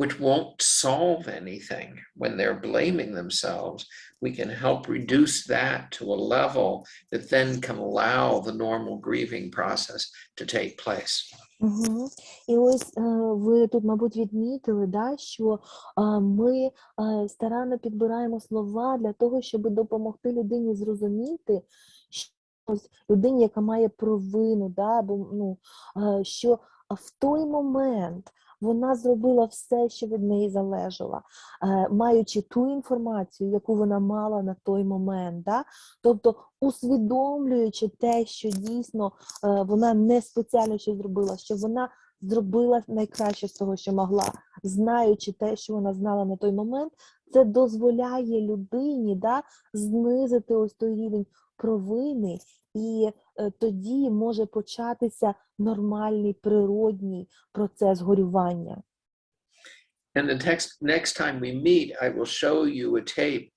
which won't solve anything when they're blaming themselves, we can help reduce that to a level that then can allow the normal grieving process to take place. Угу. І ось ви тут, мабуть, відмітили, да, що ми старанно підбираємо слова для того, щоб допомогти людині зрозуміти, що людині, яка має провину, да, що в той момент вона зробила все, що від неї залежало, маючи ту інформацію, яку вона мала на той момент. Да? Тобто усвідомлюючи те, що дійсно вона не спеціально щось зробила, що вона зробила найкраще з того, що могла, знаючи те, що вона знала на той момент, це дозволяє людині, да, знизити ось той рівень провини, і тоді може початися нормальний, природній процес горювання. And the next time we meet, I will show you a tape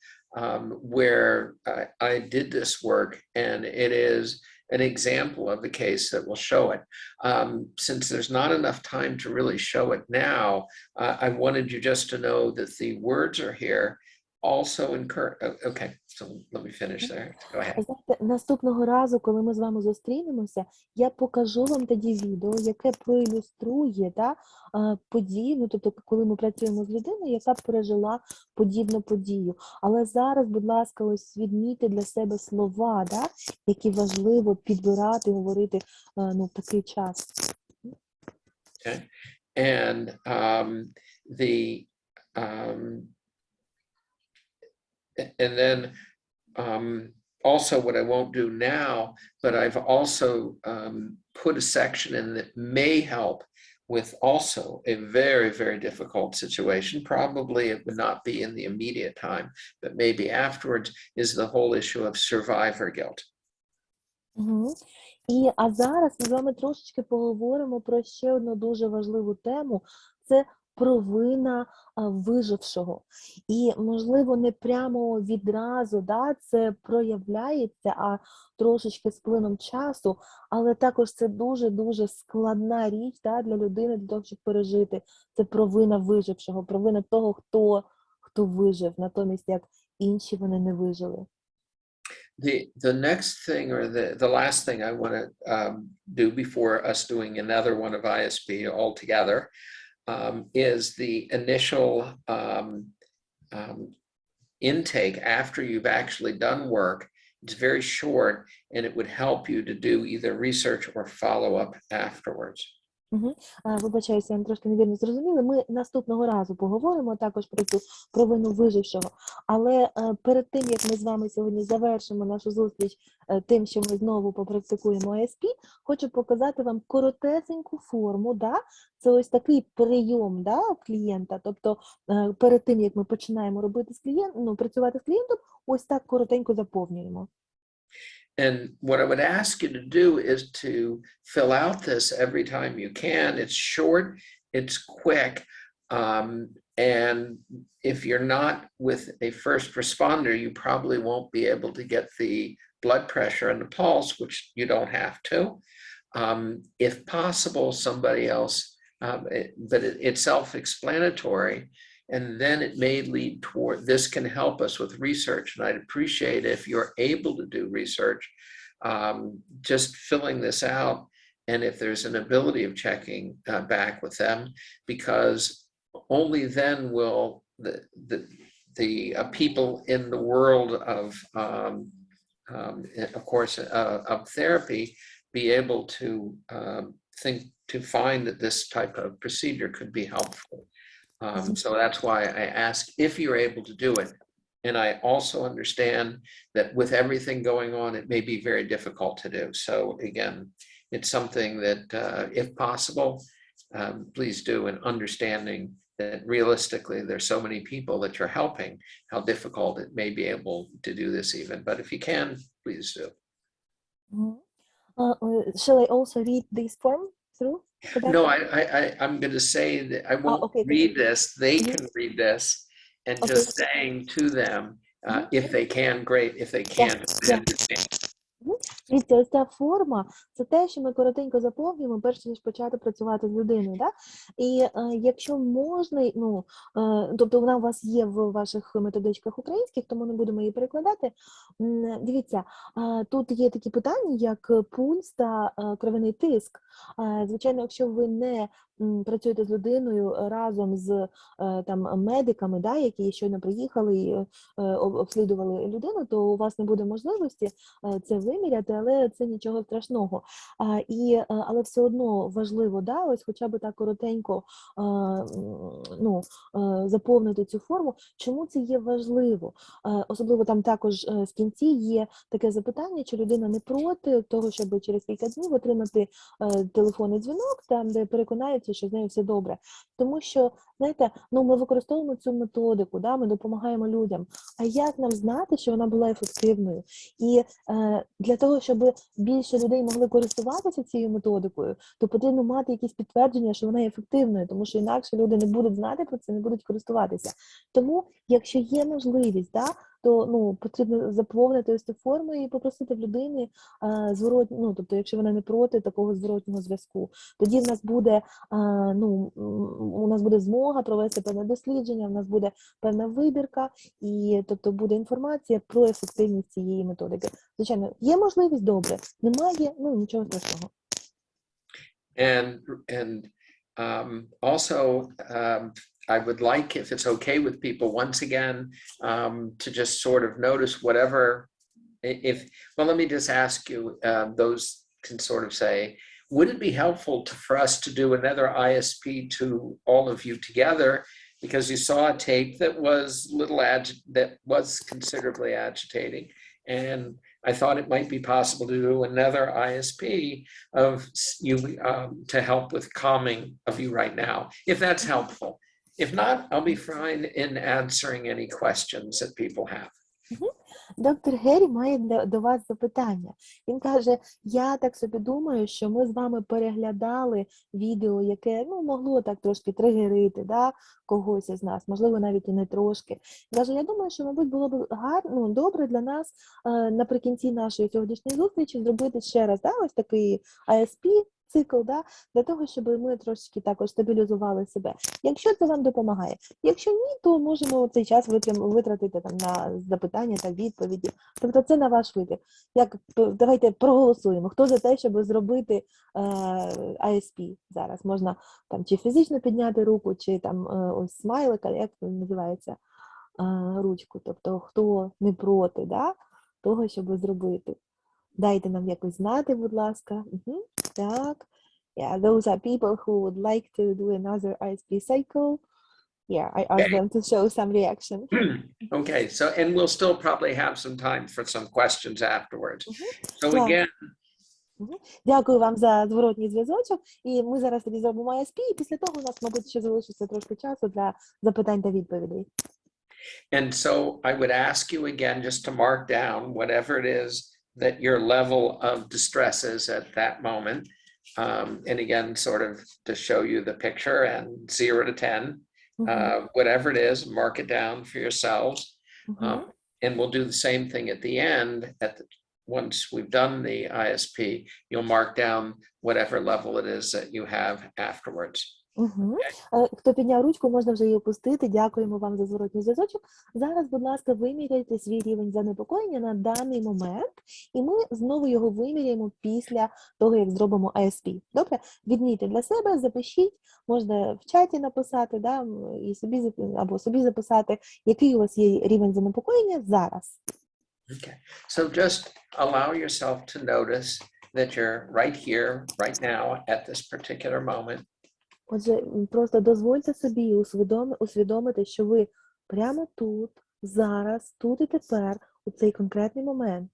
where I did this work, and it is an example of the case that will show it. Since there's not enough time to really show it now, I wanted you just to know that the words are here. Also encourage. Okay, so let me finish there. Go ahead. Знаєте, наступного разу, коли ми з вами зустрінемося, я покажу вам тоді відео, яке проілюструє подію, тобто коли ми працюємо з людиною, яка пережила подібну подію. Але зараз, будь ласка, ось відмійте для себе слова, да, які важливо підбирати, говорити в такий час. Okay, and and then also what I won't do now, but I've also put a section in that may help with also a very, very difficult situation. Probably it would not be in the immediate time, but maybe afterwards, is the whole issue of survivor guilt. Угу. А зараз ми з вами трошечки поговоримо про ще одну дуже важливу тему. Це провина вижившого. І, можливо, не прямо відразу, да, це проявляється, а трошечки з плином часу, але також це дуже-дуже складна річ, да, для людини, для того, щоб пережити. Це провина вижившого, провина того, хто вижив, натомість як інші вони не вижили. The next thing, or the last thing I want to do before us doing another one of ISP altogether, is the initial intake after you've actually done work. It's very short, and it would help you to do either research or follow-up afterwards. Вибачаюся, я трошки невірно зрозуміла. Ми наступного разу поговоримо також про цю провину вижившого. Але перед тим, як ми з вами сьогодні завершимо нашу зустріч тим, що ми знову попрактикуємо ISP, хочу показати вам коротесеньку форму. Да? Це ось такий прийом, да, клієнта. Тобто перед тим, як ми починаємо робити з клієнтом, працювати з клієнтом, ось так коротенько заповнюємо. And what I would ask you to do is to fill out this every time you can. It's short, it's quick, and if you're not with a first responder, you probably won't be able to get the blood pressure and the pulse, which you don't have to. If possible, somebody else, but it's self-explanatory. And then it may lead toward, this can help us with research. And I'd appreciate if you're able to do research, just filling this out. And if there's an ability of checking back with them, because only then will the people in the world of course, of therapy be able to find that this type of procedure could be helpful. So that's why I ask if you're able to do it. And I also understand that with everything going on, it may be very difficult to do. So again, it's something that if possible, please do, and understanding that realistically, there's so many people that you're helping, how difficult it may be able to do this even. But if you can, please do. Shall I also read this form through? No, I'm going to say that I won't read this. They can read this, and just saying to them, if they can, great. If they can't, they understand. Дивіться, ось ця форма – це те, що ми коротенько заповнюємо, перш ніж почати працювати з людиною. Да? І якщо можна, тобто вона у вас є в ваших методичках українських, тому не будемо її перекладати. Дивіться, тут є такі питання, як пульс та кров'яний тиск. Звичайно, якщо ви не працюєте з людиною разом з медиками, да, які щойно приїхали і обслідували людину, то у вас не буде можливості це виміряти, але це нічого страшного. Але все одно важливо, да, ось хоча б так коротенько заповнити цю форму. Чому це є важливо? Особливо там також в кінці є таке запитання, чи людина не проти того, щоб через кілька днів отримати телефонний дзвінок, там, де переконаються, що з нею все добре. Тому що, знаєте, ми використовуємо цю методику, да, ми допомагаємо людям. А як нам знати, що вона була ефективною? І для того, щоб більше людей могли користуватися цією методикою, то потрібно мати якісь підтвердження, що вона є ефективною, тому що інакше люди не будуть знати про це, не будуть користуватися. Тому, якщо є можливість, да, то потрібно заповнити ось цю форму і попросити в людини зворотнього, тобто, якщо вона не проти такого зворотнього зв'язку, тоді в нас буде, у нас буде змога провести певне дослідження, в нас буде певна вибірка, і тобто буде інформація про ефективність цієї методики. Звичайно, є можливість, добре, немає, нічого страшного. And also, I would like, if it's okay with people, once again, to just sort of notice whatever, let me just ask you, those can sort of say, would it be helpful for us to do another ISP to all of you together? Because you saw a tape that was considerably agitating, and I thought it might be possible to do another ISP of you to help with calming of you right now, if that's helpful. If not, I'll be fine in answering any questions that people have. Доктор Гері має до вас запитання. Він каже, я так собі думаю, що ми з вами переглядали відео, яке могло так трошки тригерити, да, когось із нас, можливо, навіть і не трошки. Він каже, я думаю, що, мабуть, було б добре для нас наприкінці нашої сьогоднішньої зустрічі зробити ще раз, да, ось такий ISP, цикл, да, для того, щоб ми трошки також стабілізували себе. Якщо це вам допомагає. Якщо ні, то можемо цей час витратити там на запитання та відповіді. Тобто це на ваш вибір. Давайте проголосуємо. Хто за те, щоб зробити ISP зараз? Можна там чи фізично підняти руку, чи там ось смайлика, як він називається, ручку. Тобто хто не проти, да, того, щоб зробити. Дайте нам якось знати, будь ласка. Так. Yeah, those are people who would like to do another ISP cycle. Yeah, I asked them to show some reaction. Okay, so and we'll still probably have some time for some questions afterwards. So Так. again, Дякую вам за зворотній зв'язочок. І ми зараз тоді зробимо ISP, і після того у нас, мабуть, ще залишиться трошки часу для запитань та відповідей. and so I would ask you again just to mark down whatever it is that your level of distress is at that moment. And again, sort of to show you the picture and 0 to 10, whatever it is, mark it down for yourselves. And we'll do the same thing at the end. Once we've done the ISP, you'll mark down whatever level it is that you have afterwards. Хто підняв ручку, можна вже її опустити. Дякуємо вам за зворотній зв'язочок. Зараз, будь ласка, виміряйте свій рівень занепокоєння на даний момент, і ми знову його виміряємо після того, як зробимо ISP. Добре? Відмійте для себе, запишіть, можна в чаті написати, да, і собі, або собі записати, який у вас є рівень занепокоєння зараз. Okay, so just allow yourself to notice that you're right here, right now, at this particular moment. Отже, просто дозвольте собі усвідомити, що ви прямо тут, зараз, тут і тепер, у цей конкретний момент.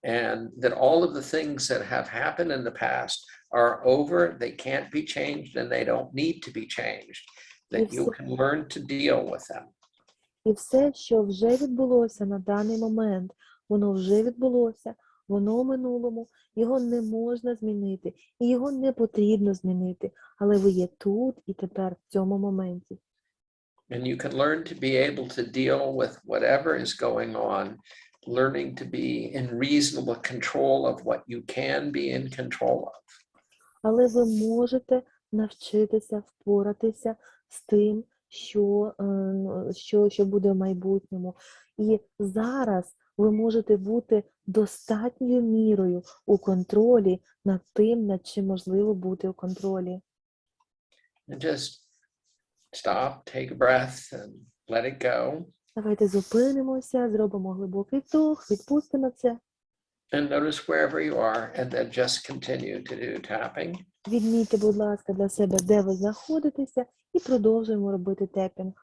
And that all of the things that have happened in the past are over, they can't be changed, and they don't need to be changed. That you can learn to deal with them. І все, що вже відбулося на даний момент, воно вже відбулося, воно в минулому, його не можна змінити, і його не потрібно змінити, але ви є тут і тепер, в цьому моменті. And you can learn to be able to deal with whatever is going on, learning to be in reasonable control of what you can be in control of. Але ви можете навчитися впоратися з тим, що буде в майбутньому. І зараз ви можете бути достатньою мірою у контролі над тим, над чим можливо бути у контролі. And just stop, take a breath and let it go. Давайте зупинимося, зробимо глибокий вдох, відпустимо це. And notice wherever you are, and then just continue to do tapping. Відмітьте, будь ласка, для себе, де ви знаходитеся, і продовжуємо робити тепінг.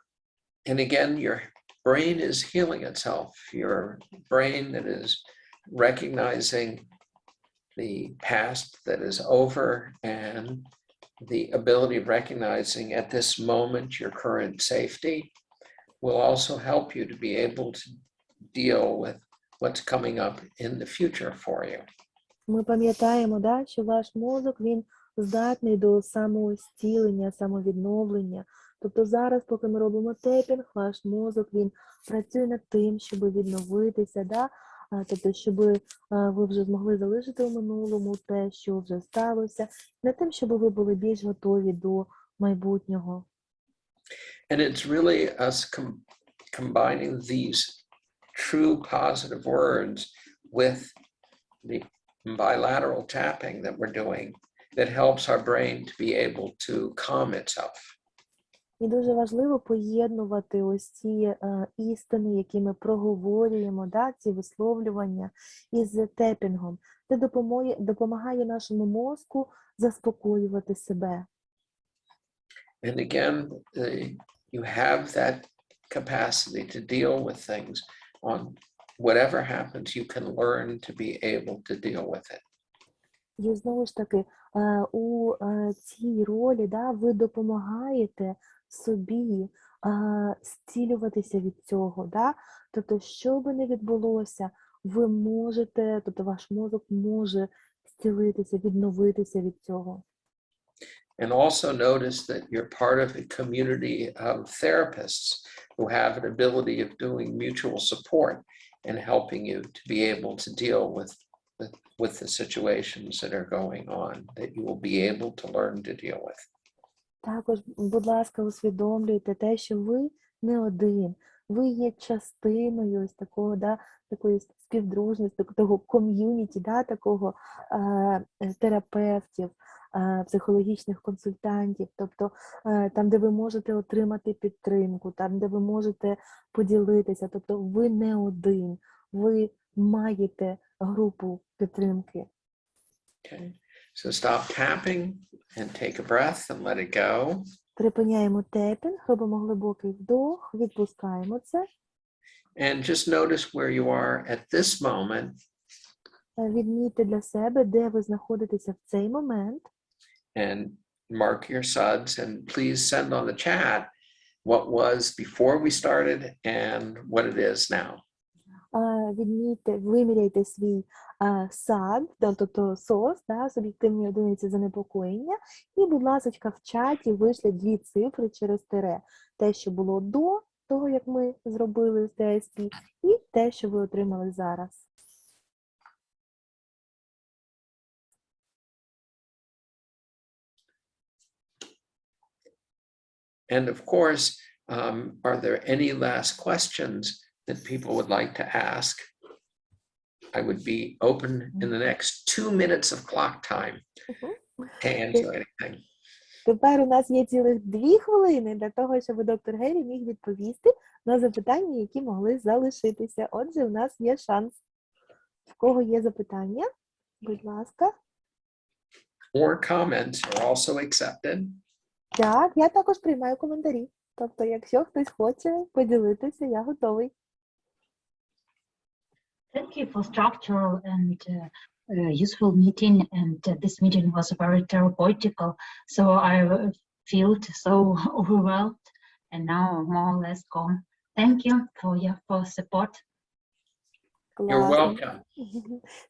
And again, your brain is healing itself. Your brain that is recognizing the past that is over and the ability of recognizing at this moment your current safety will also help you to be able to deal with what's coming up in the future for you. Ми пам'ятаємо, да, що ваш мозок, він здатний до самозцілення, самовідновлення. Тобто зараз, поки ми робимо тепінг, ваш мозок, він працює над тим, щоб відновитися, да? Тобто, щоб ви вже змогли залишити у минулому те, що вже сталося, над тим, щоб ви були більш готові до майбутнього. And it's really us combining these true positive words with the bilateral tapping that we're doing that helps our brain to be able to calm itself. І дуже важливо поєднувати ось ці істини, які ми проговорюємо, да, ці висловлювання із тепінгом. Це допомагає нашому мозку заспокоювати себе. And again, you have that capacity to deal with things on whatever happens, you can learn to be able to deal with it. І знову ж таки, у цій ролі, да, ви допомагаєте собі зцілюватися від цього. Да? Тобто, що би не відбулося, ви можете, тобто ваш мозок може зцілитися, відновитися від цього. And also notice that you're part of a community of therapists who have an ability of doing mutual support and helping you to be able to deal with with the situations that are going on, that you will be able to learn to deal with. Також, будь ласка, усвідомлюйте те, що ви не один. Ви є частиною ось такого, да, такої співдружності, такого ком'юніті, да, такого терапевтів, психологічних консультантів, тобто там, де ви можете отримати підтримку, там, де ви можете поділитися, тобто ви не один, ви маєте групу підтримки. Okay. So stop tapping and take a breath and let it go. Припиняємо тепінг, робимо глибокий вдох, відпускаємо це. And just notice where you are at this moment. Відмітьте для себе, де ви знаходитеся в цей момент. And mark your suds, and please send on the chat what was before we started and what it is now. Відмітьте, виміряйте свій сад, тобто СОС, да, суб'єктивні одиниці занепокоєння, і, будь ласка, в чаті вийшли 2 цифри через тире. Те, що було до того, як ми зробили з ISP, і те, що ви отримали зараз. And of course, are there any last questions that people would like to ask? I would be open in the next 2 minutes of clock time to answer anything. Тепер у нас є цілих 2 хвилини для того, щоб доктор Гері міг відповісти на запитання, які могли залишитися. Отже, у нас є шанс. В кого є запитання? Будь ласка. Or comments are also accepted. Так, я також приймаю коментарі. Тобто, якщо хтось хоче поділитися, я готовий. Thank you for structural and useful meeting, and this meeting was very therapeutical. So I felt so overwhelmed, and now more or less gone. Thank you for your support. You're welcome.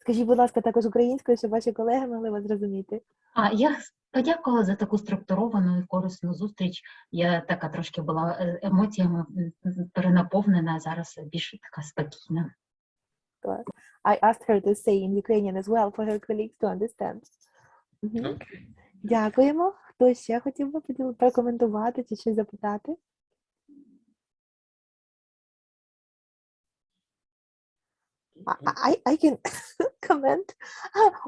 Скажіть, будь ласка, також українською, щоб ваші колеги могли вас зрозуміти. Я подякувала за таку структуровану і корисну зустріч. Я така трошки була емоціями перенаповнена, а зараз більш така спокійна. I asked her to say in Ukrainian as well for her colleagues to understand. Okay. Дякуємо. Хто ще хотів би прокоментувати чи щось запитати? I can comment.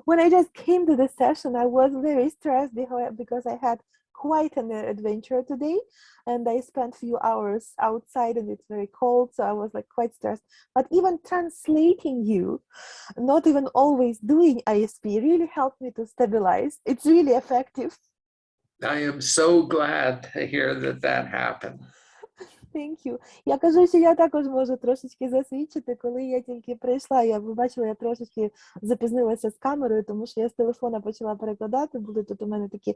When I just came to the session, I was very stressed because I had quite an adventure today, and I spent a few hours outside and it's very cold, so I was like quite stressed. But even translating you, not even always doing ISP, really helped me to stabilize. It's really effective. I am so glad to hear that happened. Thank you. Я кажу, що я також можу трошечки засвідчити, коли я тільки прийшла, ви бачили, я трошечки запізнилася з камерою, тому що я з телефона почала перекладати, були тут у мене такі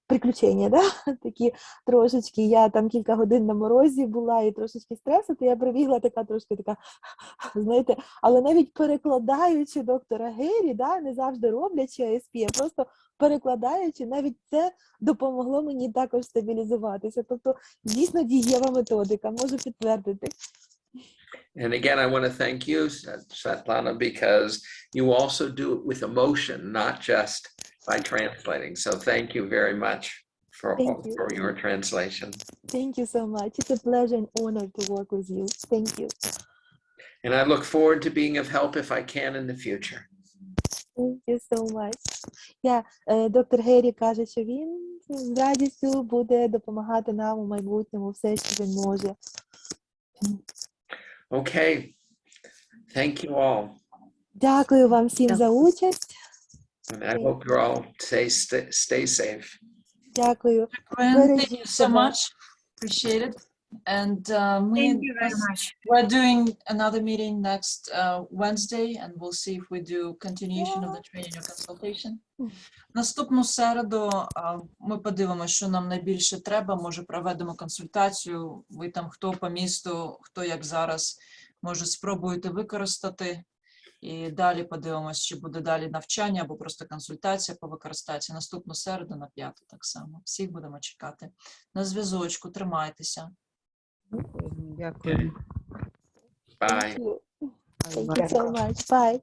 приключення, да? Такі трошечки, я там кілька годин на морозі була і трошечки стресу, то я прибігла така трошки така, знаєте, але навіть перекладаючи доктора Гері, да, не завжди роблячи ISP, а просто перекладаючи, навіть це допомогло мені також стабілізуватися. Тобто, дійсно дієва методика, можу підтвердити. And again, I want to thank you, Svetlana, because you also do it with emotion, not just by translating. So thank you very much for your translation. Thank you so much. It's a pleasure and honor to work with you. Thank you. And I look forward to being of help if I can in the future. Thank you so much. Доктор Гері каже, що він з радістю буде допомагати нам у майбутньому все, що він може. Okay. Thank you all. Дякую вам всім за участь. And I hope you all stay safe. Дякую. Thank you so much. Appreciate it. And Thank you very much. we're doing another meeting next Wednesday, and we'll see if we do continuation of the training or consultation. Наступну середу ми подивимося, що нам найбільше треба. Може, проведемо консультацію. Ви там, хто по місту, хто як зараз, може, спробуєте використати. І далі подивимося, чи буде далі навчання або просто консультація по використації. Наступну середу на 5 так само. Всіх будемо чекати. На зв'язочку, тримайтеся. Дякую. Bye. Thank you so much. Bye.